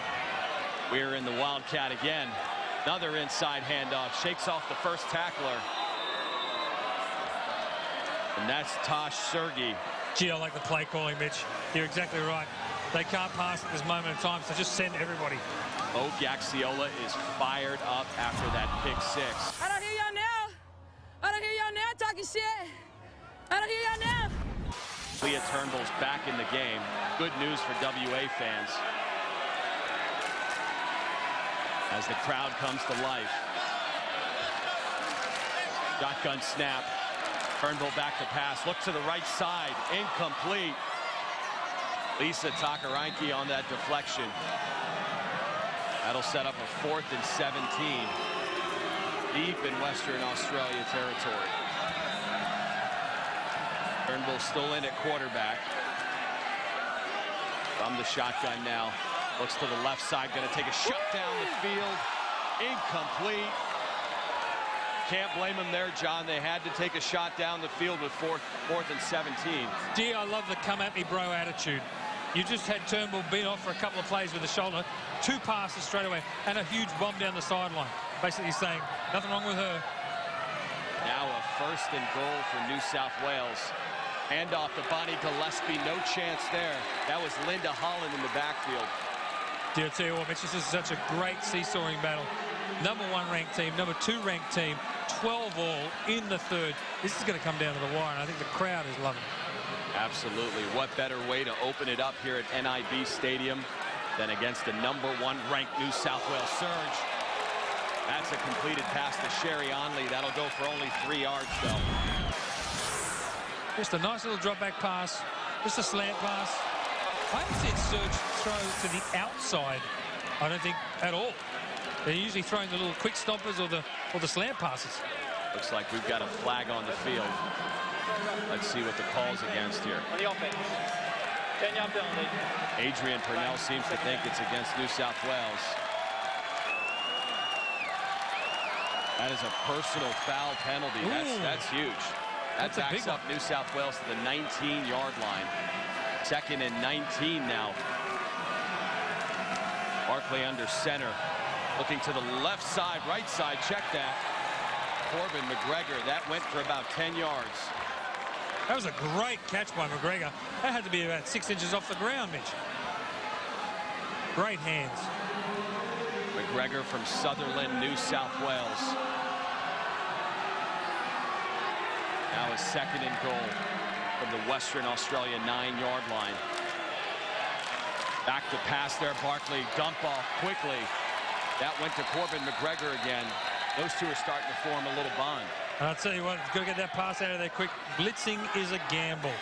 We're in the Wildcat again. Another inside handoff. Shakes off the first tackler. And that's Tosh Sergey. Gee, I like the play calling, Mitch. You're exactly right. They can't pass at this moment in time, so just send everybody. Mo Gaxiola is fired up after that pick 6. I don't hear y'all now. I don't hear y'all now talking shit. I don't hear y'all now. Leah Turnbull's back in the game. Good news for WA fans. As the crowd comes to life. Shotgun snap. Turnbull back to pass. Look to the right side. Incomplete. Lisa Takaranki on that deflection. That'll set up a 4th and 17. Deep in Western Australia territory. Turnbull still in at quarterback. From the shotgun now. Looks to the left side, going to take a shot down the field. Incomplete. Can't blame them there, John. They had to take a shot down the field with 4th and 17. Gee, I love the come at me, bro attitude. You just had Turnbull beat off for a couple of plays with the shoulder, 2 passes straight away, and a huge bomb down the sideline. Basically saying, nothing wrong with her. Now a 1st and goal for New South Wales. Handoff to Bonnie Gillespie. No chance there. That was Linda Holland in the backfield. Dear, tell you what, Mitch, this is such a great seesawing battle. Number 1 ranked team, number 2 ranked team, 12 all in the 3rd. This is going to come down to the wire, and I think the crowd is loving it. Absolutely. What better way to open it up here at NIB Stadium than against the number 1 ranked New South Wales surge. That's a completed pass to Sherry Onley. That'll go for only 3 yards, though. Just a nice little drop back pass, just a slant pass. I haven't seen Surge throw to the outside, I don't think, at all. They're usually throwing the little quick stompers or the slant passes. Looks like we've got a flag on the field. Let's see what the call's against here. On the offense, 10-yard penalty. Adrian Purnell seems to think it's against New South Wales. That is a personal foul penalty. That's huge. That backs up New South Wales to the 19-yard line. 2nd and 19 now. Barkley under center. Looking to the left side, right side. Check that. Corbin McGregor. That went for about 10 yards. That was a great catch by McGregor. That had to be about 6 inches off the ground, Mitch. Great hands. McGregor from Sutherland, New South Wales. Now a 2nd and goal from the Western Australia 9-yard line. Back to pass there. Barkley dump off quickly. That went to Corbin McGregor again. Those two are starting to form a little bond. I'll tell you what, you've got to get that pass out of there quick. Blitzing is a gamble.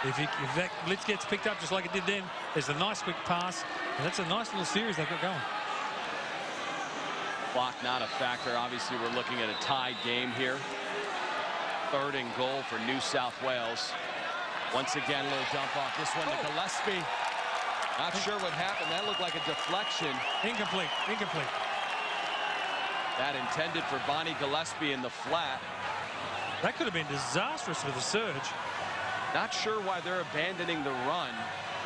If that blitz gets picked up just like it did then, there's a nice quick pass. And that's a nice little series they've got going. Clock not a factor. Obviously, we're looking at a tied game here. 3rd and goal for New South Wales. Once again, a little dump off. This one to Gillespie. Not sure what happened. That looked like a deflection. Incomplete. Incomplete. That intended for Bonnie Gillespie in the flat. That could have been disastrous for the surge. Not sure why they're abandoning the run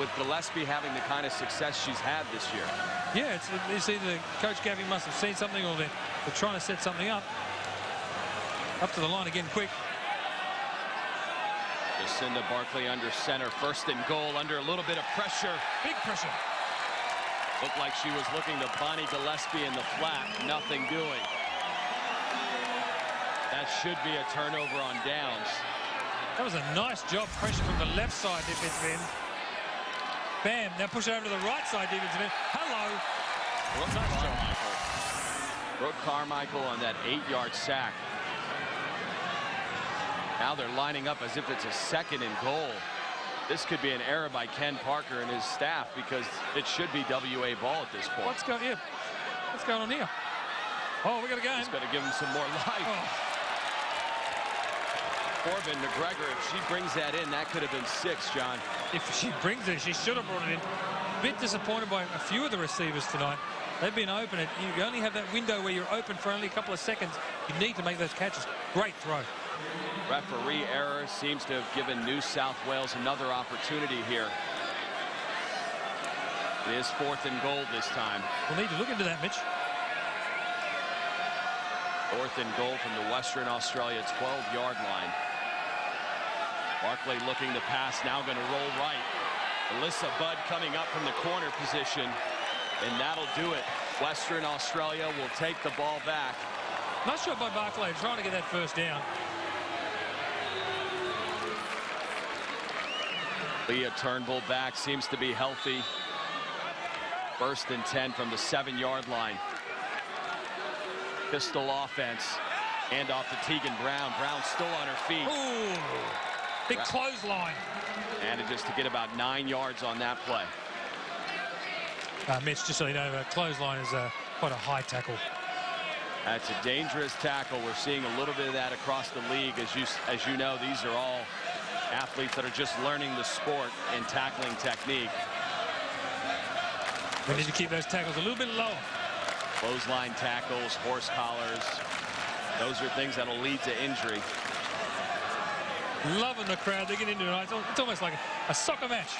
with Gillespie having the kind of success she's had this year. Yeah, it's either Coach Gavin must have seen something or they're trying to set something up. Up to the line again quick. Jacinda Barkley under center. 1st and goal under a little bit of pressure. Big pressure. Looked like she was looking to Bonnie Gillespie in the flat. Nothing doing. That should be a turnover on downs. That was a nice job. Pressure from the left side defensive end. Bam. Now push it over to the right side defensive end. Hello. Brooke Carmichael on that 8-yard sack. Now they're lining up as if it's a 2nd and goal. This could be an error by Ken Parker and his staff because it should be WA ball at this point. What's going on here? Oh, we got a game. He's going to give him some more life. Corbin McGregor, if she brings that in, that could have been 6, John. If she brings it, she should have brought it in. A bit disappointed by a few of the receivers tonight. They've been open. You only have that window where you're open for only a couple of seconds. You need to make those catches. Great throw. Referee error seems to have given New South Wales another opportunity here. It is 4th and goal this time. We'll need to look into that, Mitch. 4th and goal from the Western Australia 12-yard line. Barkley looking to pass, now going to roll right. Alyssa Budd coming up from the corner position, and that'll do it. Western Australia will take the ball back. Nice shot by Barkley, trying to get that 1st down. Leah Turnbull back, seems to be healthy. 1st and 10 from the 7-yard line. Pistol offense. Hand off to Tegan Brown. Brown still on her feet. Ooh, big clothesline. Manages to get about 9 yards on that play. Mitch, just so you know, clothesline is quite a high tackle. That's a dangerous tackle. We're seeing a little bit of that across the league. As you know, these are all athletes that are just learning the sport and tackling technique. We need to keep those tackles a little bit lower. Clothesline tackles, horse collars. Those are things that'll lead to injury. Loving the crowd. They get into it. It's almost like a soccer match.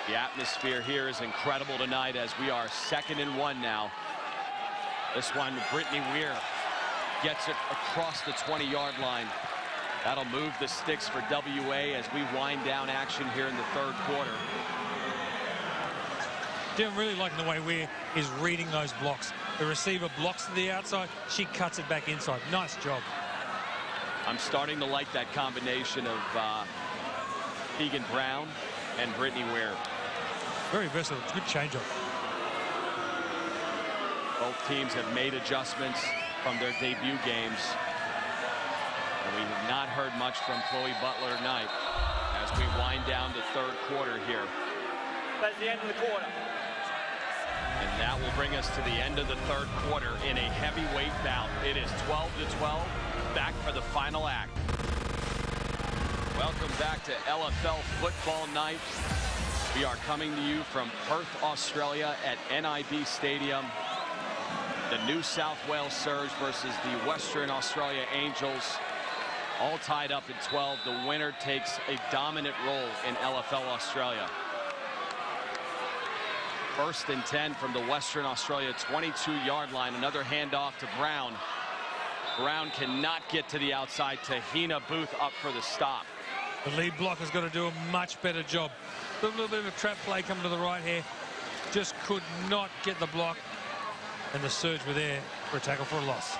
The atmosphere here is incredible tonight as we are 2nd and 1 now. This one, Brittany Weir gets it across the 20-yard line. That'll move the sticks for WA as we wind down action here in the third quarter. I'm really liking the way Weir is reading those blocks. The receiver blocks to the outside. She cuts it back inside. Nice job. I'm starting to like that combination of Keegan Brown and Brittany Weir. Very versatile. It's a good change-up. Both teams have made adjustments from their debut games. And we have not heard much from Chloe Butler tonight as we wind down the third quarter here. That's the end of the quarter. And that will bring us to the end of the third quarter in a heavyweight bout. It is 12-12. Back for the final act. Welcome back to LFL football night. We are coming to you from Perth, Australia at NIB Stadium. The New South Wales Surge versus the Western Australia Angels. All tied up at 12. The winner takes a dominant role in LFL Australia. 1st and 10 from the Western Australia 22-yard line. Another handoff to Brown. Brown cannot get to the outside. Tahina Booth up for the stop. The lead blocker's got to do a much better job. A little bit of a trap play coming to the right here. Just could not get the block. And the Surge were there for a tackle for a loss.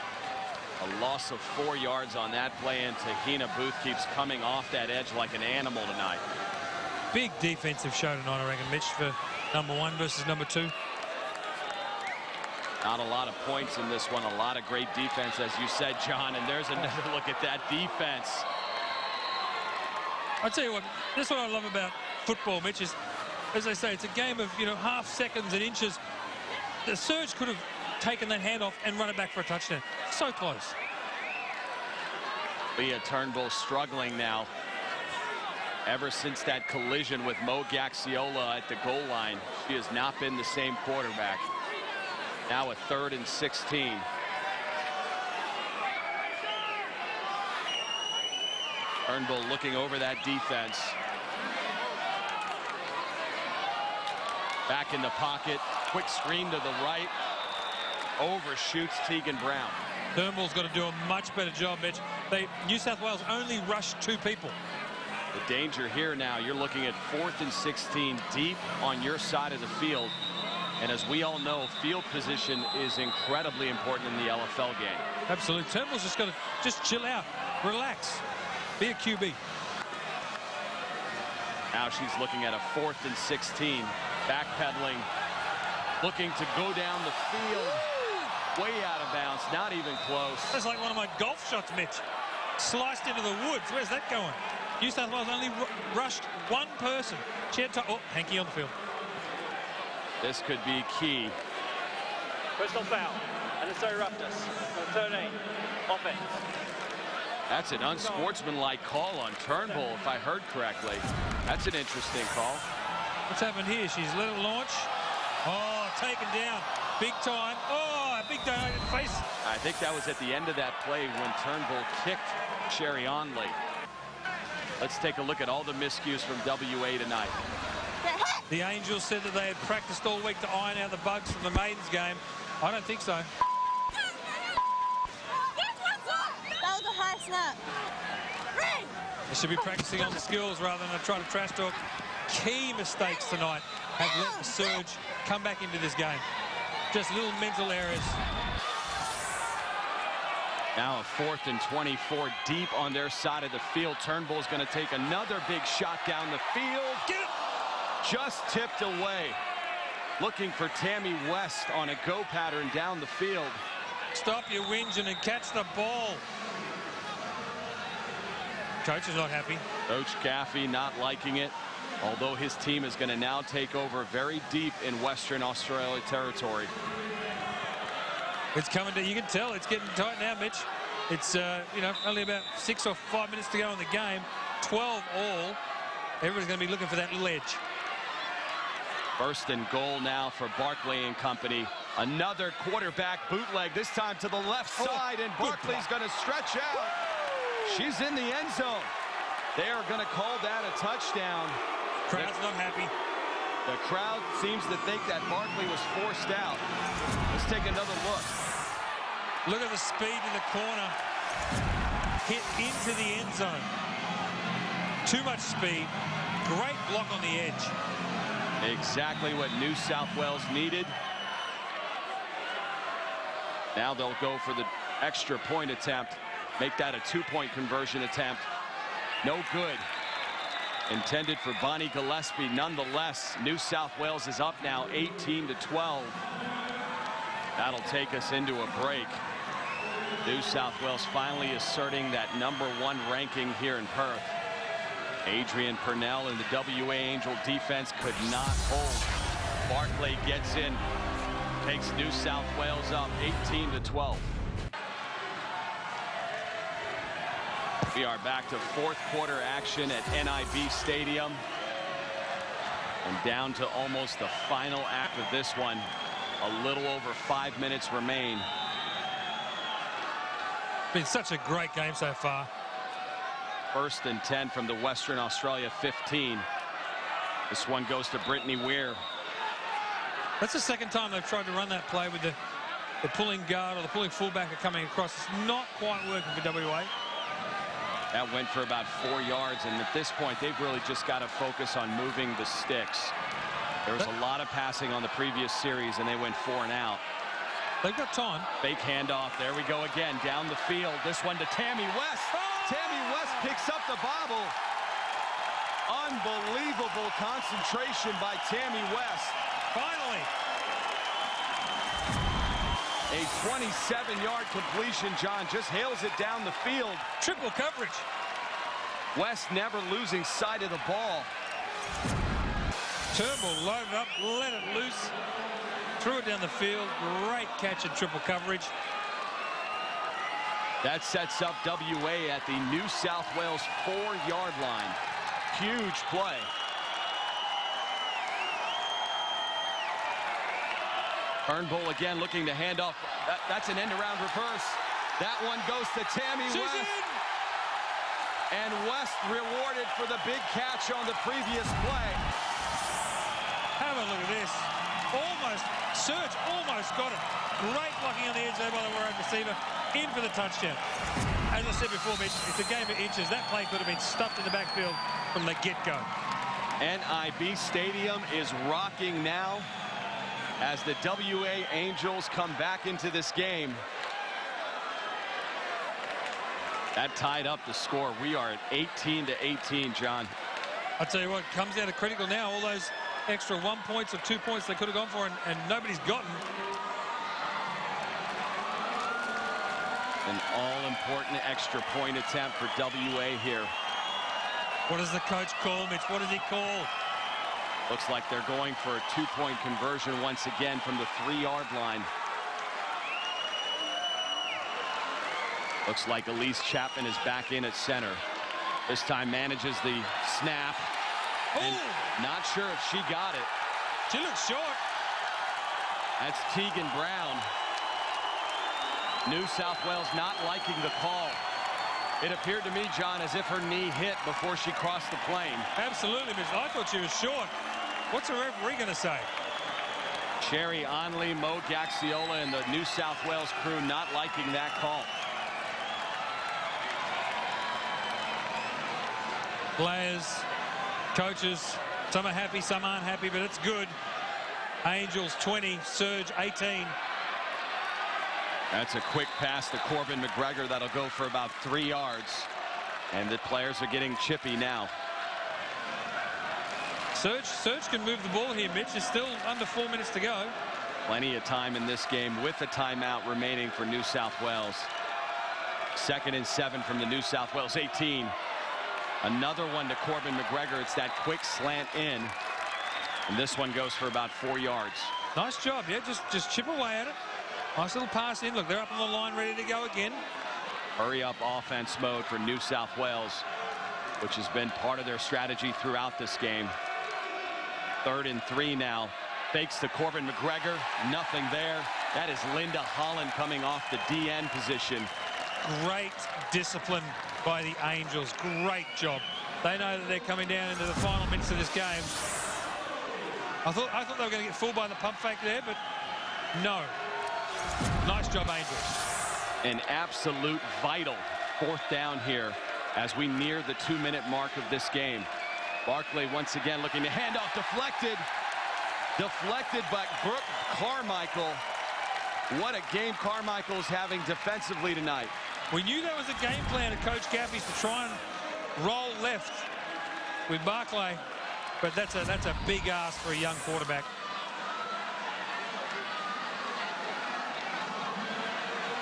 A loss of 4 yards on that play, and Tahina Booth keeps coming off that edge like an animal tonight. Big defensive show tonight, I reckon, Mitch, for number 1 versus number 2. Not a lot of points in this one. A lot of great defense, as you said, John. And there's another look at that defense. I'll tell you what, this is what I love about football, Mitch, is, as I say, it's a game of, half seconds and inches. The Surge could have taken that handoff and run it back for a touchdown. So close. Leah Turnbull struggling now. Ever since that collision with Mo Gaxiola at the goal line, she has not been the same quarterback. Now a 3rd and 16. Turnbull looking over that defense. Back in the pocket. Quick screen to the right. Overshoots Tegan Brown. Turnbull's got to do a much better job, Mitch. New South Wales only rushed 2 people. The danger here now, you're looking at 4th and 16 deep on your side of the field. And as we all know, field position is incredibly important in the LFL game. Absolutely. Turnbull's just got to just chill out, relax, be a QB. Now she's looking at a 4th and 16, backpedaling, looking to go down the field. Way out of bounds, not even close. That's like one of my golf shots, Mitch. Sliced into the woods. Where's that going? New South Wales only rushed 1 person. She had to, Hanky on the field. This could be key. Personal foul. Unnecessary roughness. 13. Offense. That's an unsportsmanlike call on Turnbull, if I heard correctly. That's an interesting call. What's happened here? She's let it launch. Oh, taken down. Big time. Oh, a big time in the face. I think that was at the end of that play when Turnbull kicked Sherry Onley. Let's take a look at all the miscues from WA tonight. The Angels said that they had practiced all week to iron out the bugs from the Maidens game. I don't think so. That was a high snap. They should be practicing on the skills rather than try to trash talk. Key mistakes tonight have let the Surge come back into this game. Just little mental errors. Now a 4th and 24 deep on their side of the field. Turnbull's going to take another big shot down the field. Get it! Just tipped away. Looking for Tammy West on a go pattern down the field. Stop your whinging and catch the ball. Coach is not happy. Coach Gaffey not liking it, although his team is going to now take over very deep in Western Australia territory. It's coming to, you can tell it's getting tight now, Mitch. It's, only about 6 or 5 minutes to go in the game. 12 all. Everybody's going to be looking for that little edge. 1st and goal now for Barkley and company. Another quarterback bootleg, this time to the left side, and Barkley's going to stretch out. She's in the end zone. They are going to call that a touchdown. Crowd's not happy. The crowd seems to think that Barkley was forced out. Let's take another look. Look at the speed in the corner. Hit into the end zone. Too much speed. Great block on the edge. Exactly what New South Wales needed. Now they'll go for the extra point attempt. Make that a 2-point conversion attempt. No good. Intended for Bonnie Gillespie. Nonetheless, New South Wales is up now 18-12. That'll take us into a break. New South Wales finally asserting that #1 ranking here in Perth. Adrian Purnell and the WA Angel defense could not hold. Barclay gets in, takes New South Wales up 18-12. We are back to fourth quarter action at NIB Stadium. And down to almost the final act of this one. A little over 5 minutes remain. Been such a great game so far. 1st and 10 from the Western Australia 15. This one goes to Brittany Weir. That's the second time they've tried to run that play with the pulling guard or the pulling fullback are coming across. It's not quite working for WA. That went for about 4 yards, and at this point they've really just got to focus on moving the sticks. There was a lot of passing on the previous series, and they went 4 and out. They've got time. Fake handoff. There we go again. Down the field. This one to Tammy West. Tammy West picks up the bobble. Unbelievable concentration by Tammy West. Finally. A 27-yard completion. John just hails it down the field. Triple coverage. West never losing sight of the ball. Turnbull loaded up, let it loose. Threw it down the field. Great catch at triple coverage. That sets up WA at the New South Wales 4-yard line. Huge play. Turnbull again looking to hand off. That's an end-around reverse. That one goes to Tammy West. And West rewarded for the big catch on the previous play. Have a look at this. Surge almost got it. Great blocking on the edge there by the wide receiver. In for the touchdown. As I said before, Mitch, it's a game of inches. That play could have been stuffed in the backfield from the get-go. NIB Stadium is rocking now as the WA Angels come back into this game. That tied up the score. We are at 18-18, John. I'll tell you what, comes down to critical now. All those extra 1 points or 2 points they could have gone for, and nobody's gotten. An all-important extra point attempt for WA here. What does the coach call, Mitch? What does he call? Looks like they're going for a 2-point conversion once again from the 3-yard line. Looks like Elise Chapman is back in at center. This time manages the snap. And not sure if she got it. She looks short. That's Tegan Brown. New South Wales not liking the call. It appeared to me, John, as if her knee hit before she crossed the plane. Absolutely, Mitch. I thought she was short. What's the referee going to say? Sherry Onley, Mo Gaxiola, and the New South Wales crew not liking that call. Players, coaches, some are happy, some aren't happy, but it's good. Angels 20, Surge 18. That's a quick pass to Corbin McGregor that'll go for about 3 yards. And the players are getting chippy now. Surge can move the ball here, Mitch. There's still under 4 minutes to go. Plenty of time in this game with a timeout remaining for New South Wales. 2nd and 7 from the New South Wales 18. Another one to Corbin McGregor. It's that quick slant in. And this one goes for about 4 yards. Nice job, yeah. Just chip away at it. Nice little pass in. Look, they're up on the line ready to go again. Hurry up offense mode for New South Wales, which has been part of their strategy throughout this game. 3rd and 3 now. Fakes to Corbin McGregor. Nothing there. That is Linda Holland coming off the DN position. Great discipline by the Angels. Great job. They know that they're coming down into the final minutes of this game. I thought they were going to get fooled by the pump fake there, but no. Nice job, Angels. An absolute vital 4th down here as we near the 2-minute mark of this game. Barkley once again looking to hand off, deflected by Brooke Carmichael. What a game Carmichael's having defensively tonight. We knew that was a game plan of Coach Gaffey's to try and roll left with Barkley, but that's a big ask for a young quarterback.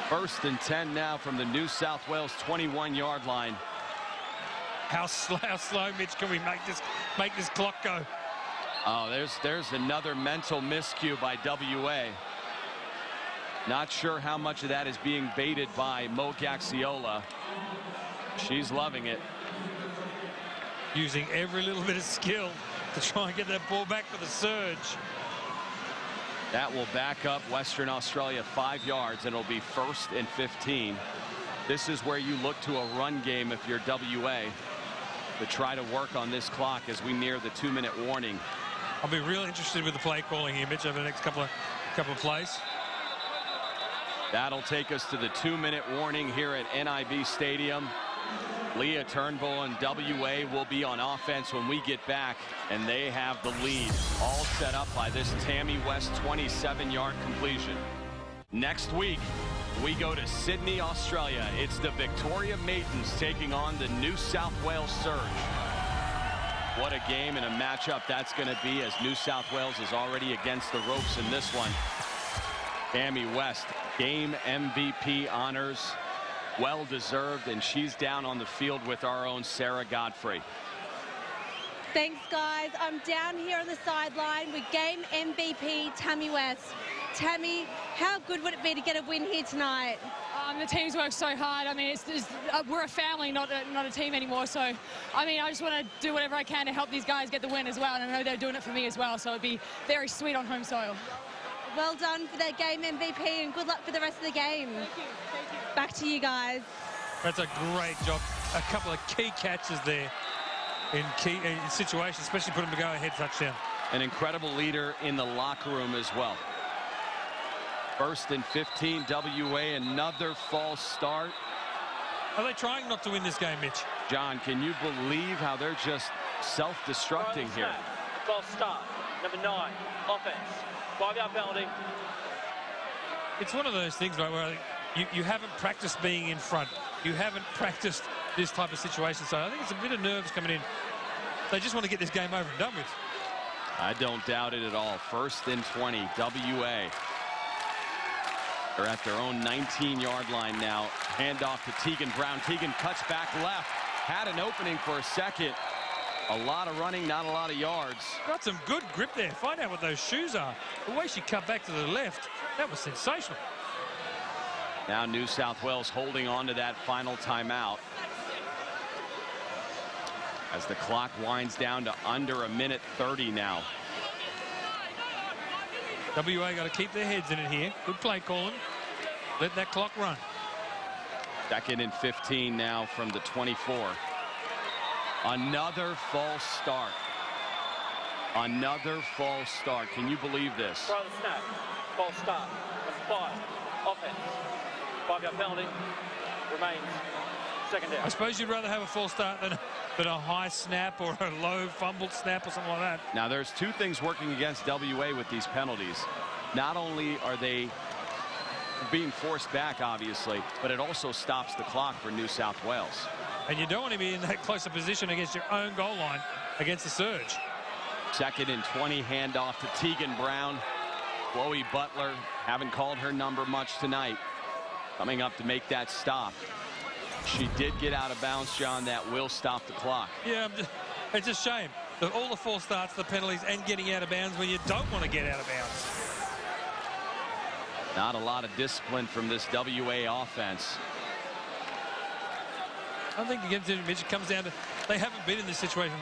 First and 10 now from the New South Wales 21-yard line. How slow, Mitch, can we make this clock go? Oh, there's another mental miscue by WA. Not sure how much of that is being baited by Mo Gaxiola. She's loving it. Using every little bit of skill to try and get that ball back for the surge. That will back up Western Australia 5 yards, and it'll be 1st and 15. This is where you look to a run game if you're WA to try to work on this clock as we near the 2-minute warning. I'll be real interested with the play calling here, Mitch, over the next couple of plays. That'll take us to the 2-minute warning here at NIB Stadium. Leah Turnbull and WA will be on offense when we get back, and they have the lead, all set up by this Tammy West 27-yard completion. Next week, we go to Sydney, Australia. It's the Victoria Maidens taking on the New South Wales Surge. What a game and a matchup that's going to be, as New South Wales is already against the ropes in this one. Tammy West, game MVP honors. Well deserved, and she's down on the field with our own Sarah Godfrey. Thanks, guys. I'm down here on the sideline with game MVP Tammy West. Tammy, how good would it be to get a win here tonight? The team's worked so hard. I mean, we're a family, not a team anymore. So, I mean, I just want to do whatever I can to help these guys get the win as well. And I know they're doing it for me as well. So it'd be very sweet on home soil. Well done for that game MVP, and good luck for the rest of the game. Thank you. Back to you guys. That's a great job. A couple of key catches there in situations, especially put them to go ahead touchdown. An incredible leader in the locker room as well. 1st and 15, WA, another false start. Are they trying not to win this game, Mitch? John, can you believe how they're just self-destructing here? False start, number 9, offense, 5-yard penalty. It's one of those things, right, where you haven't practiced being in front. You haven't practiced this type of situation. So I think it's a bit of nerves coming in. They just want to get this game over and done with. I don't doubt it at all. 1st and 20, WA. They're at their own 19-yard line now. Handoff to Tegan Brown. Tegan cuts back left. Had an opening for a second. A lot of running, not a lot of yards. Got some good grip there. Find out what those shoes are. The way she cut back to the left, that was sensational. Now New South Wales holding on to that final timeout as the clock winds down to under 1:30 now. WA got to keep their heads in it here. Good play calling. Let that clock run. 2nd and 15 now from the 24. Another false start. Another false start. Can you believe this? Try the snap. False start. Number 5. Offense. 5-yard penalty. Remains 2nd down. I suppose you'd rather have a false start than a high snap or a low fumbled snap or something like that. Now there's two things working against WA with these penalties. Not only are they being forced back, obviously, but it also stops the clock for New South Wales. And you don't want to be in that closer position against your own goal line against the surge. 2nd and 20, handoff to Tegan Brown. Chloe Butler, haven't called her number much tonight, coming up to make that stop. She did get out of bounds, John. That will stop the clock. Yeah, it's a shame. All the false starts, the penalties, and getting out of bounds when you don't want to get out of bounds. Not a lot of discipline from this WA offense. I think against Mitch, it comes down to they haven't been in this situation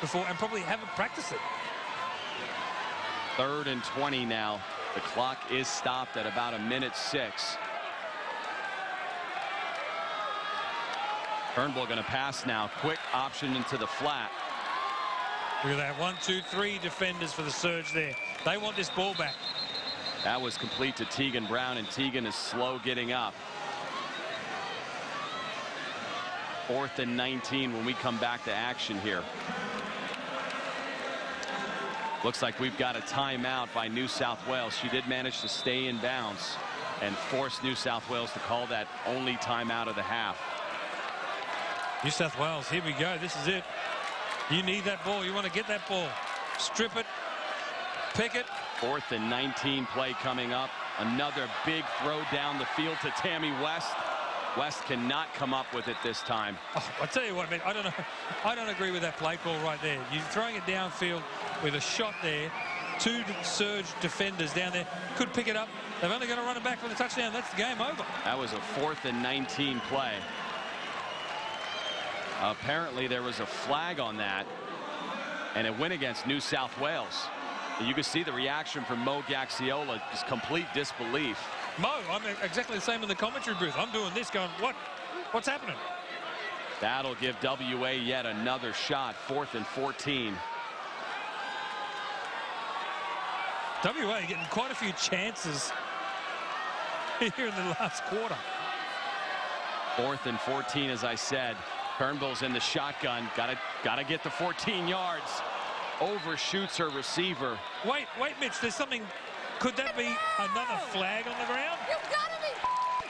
before and probably haven't practiced it. 3rd and 20 now. The clock is stopped at about 1:06. Turnbull going to pass now. Quick option into the flat. Look at that. 1, 2, 3 defenders for the surge there. They want this ball back. That was complete to Tegan Brown, and Tegan is slow getting up. 4th and 19 when we come back to action here. Looks like we've got a timeout by New South Wales. She did manage to stay in bounds and force New South Wales to call that only timeout of the half. New South Wales, here we go. This is it. You need that ball. You want to get that ball. Strip it. Pick it. 4th and 19 play coming up. Another big throw down the field to Tammy West. West cannot come up with it this time. Oh, I tell you what, man, I don't know. I don't agree with that play call right there. You're throwing it downfield with a shot there. 2 surge defenders down there could pick it up. They've only got to run it back for the touchdown. That's the game over. That was a 4th and 19 play. Apparently there was a flag on that, and it went against New South Wales. You can see the reaction from Mo Gaxiola, just complete disbelief. Mo, I'm exactly the same in the commentary booth. I'm doing this going, what's happening? That'll give WA yet another shot. 4th and 14. WA getting quite a few chances here in the last quarter. 4th and 14, as I said. Turnbull's in the shotgun. Gotta get the 14 yards. Overshoots her receiver. Wait, Mitch, there's something. Could that be another flag on the ground? You gotta be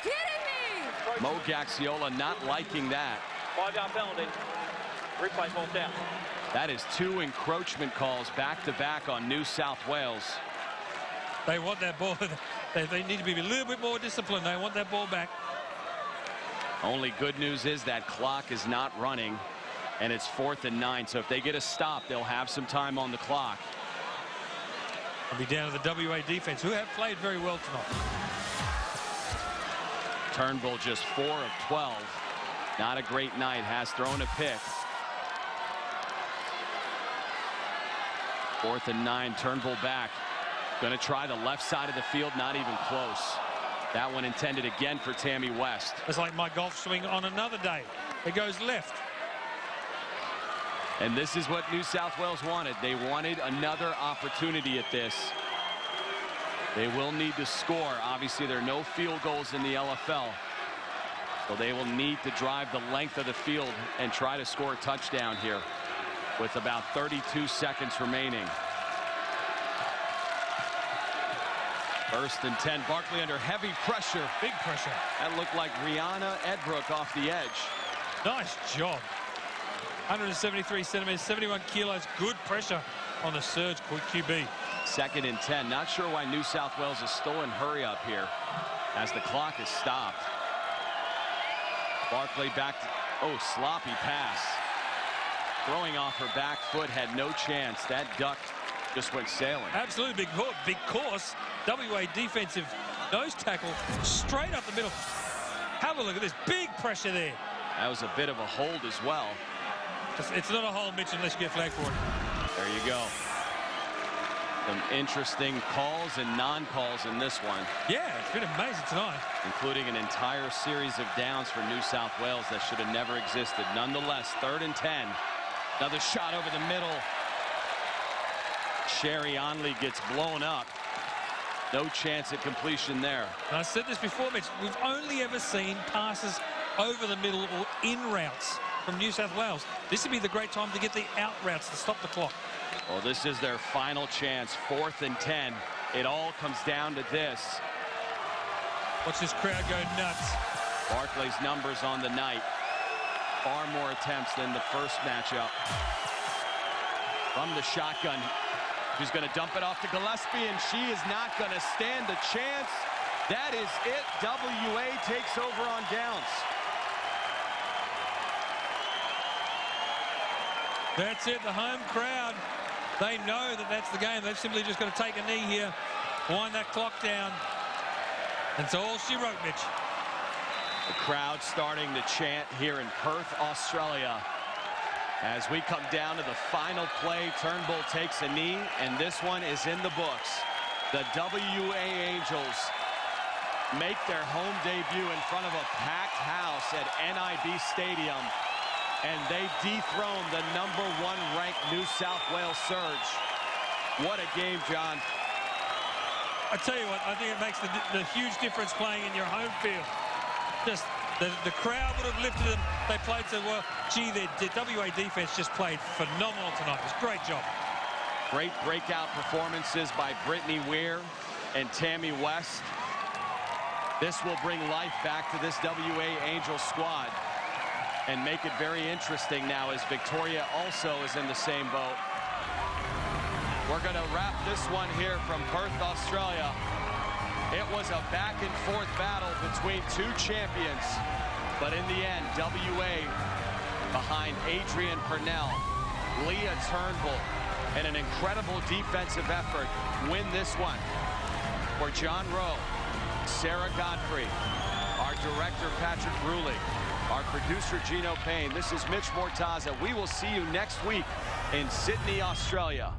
kidding me! Mo Gaxiola not liking that. 5-yard penalty. Replay, 4th down. That is 2 encroachment calls back-to-back on New South Wales. They want that ball. They need to be a little bit more disciplined. They want that ball back. Only good news is that clock is not running, and it's 4th and 9. So if they get a stop, they'll have some time on the clock. I'll be down to the WA defense, who have played very well tonight. Turnbull just 4 of 12. Not a great night. Has thrown a pick. 4th and 9. Turnbull back. Going to try the left side of the field. Not even close. That one intended again for Tammy West. It's like my golf swing on another day. It goes left. And this is what New South Wales wanted. They wanted another opportunity at this. They will need to score. Obviously, there are no field goals in the LFL. So they will need to drive the length of the field and try to score a touchdown here with about 32 seconds remaining. 1st and 10. Barkley under heavy pressure. Big pressure. That looked like Rihanna Edbrook off the edge. Nice job. 173 centimeters, 71 kilos. Good pressure on the surge QB. 2nd and 10. Not sure why New South Wales is still in hurry up here as the clock is stopped. Barkley back to, oh, sloppy pass. Throwing off her back foot, had no chance. That duck just went sailing. Absolutely big course. WA defensive nose tackle straight up the middle. Have a look at this big pressure there. That was a bit of a hold as well. It's not a hold, Mitch, unless you get flagged for it. There you go. Some interesting calls and non-calls in this one. Yeah, it's been amazing tonight. Including an entire series of downs for New South Wales that should have never existed. Nonetheless, 3rd and 10. Another shot over the middle. Sherry Onley gets blown up. No chance at completion there. And I said this before, Mitch. We've only ever seen passes over the middle or in routes from New South Wales. This would be the great time to get the out routes to stop the clock. Well, this is their final chance. 4th and 10. It all comes down to this. Watch this crowd go nuts. Barkley's numbers on the night. Far more attempts than the first matchup. From the shotgun. She's going to dump it off to Gillespie, and she is not going to stand a chance. That is it. WA takes over on downs. That's it. The home crowd, they know that that's the game. They've simply just got to take a knee here, wind that clock down. That's all she wrote, Mitch. The crowd starting to chant here in Perth, Australia. As we come down to the final play, Turnbull takes a knee, and this one is in the books. The WA Angels make their home debut in front of a packed house at NIB Stadium, and they dethrone the #1 ranked New South Wales Surge. What a game, John. I tell you what, I think it makes the huge difference playing in your home field. Just the crowd would have lifted them. They played so well. Gee, the WA defense just played phenomenal tonight. It was a great job. Great breakout performances by Brittany Weir and Tammy West. This will bring life back to this WA Angel squad and make it very interesting now as Victoria also is in the same boat. We're going to wrap this one here from Perth, Australia. It was a back-and-forth battle between two champions, but in the end, WA behind Adrian Purnell, Leah Turnbull, and an incredible defensive effort win this one. For John Rowe, Sarah Godfrey, our director Patrick Bruley, our producer Gino Payne, this is Mitch Mortaza. We will see you next week in Sydney, Australia.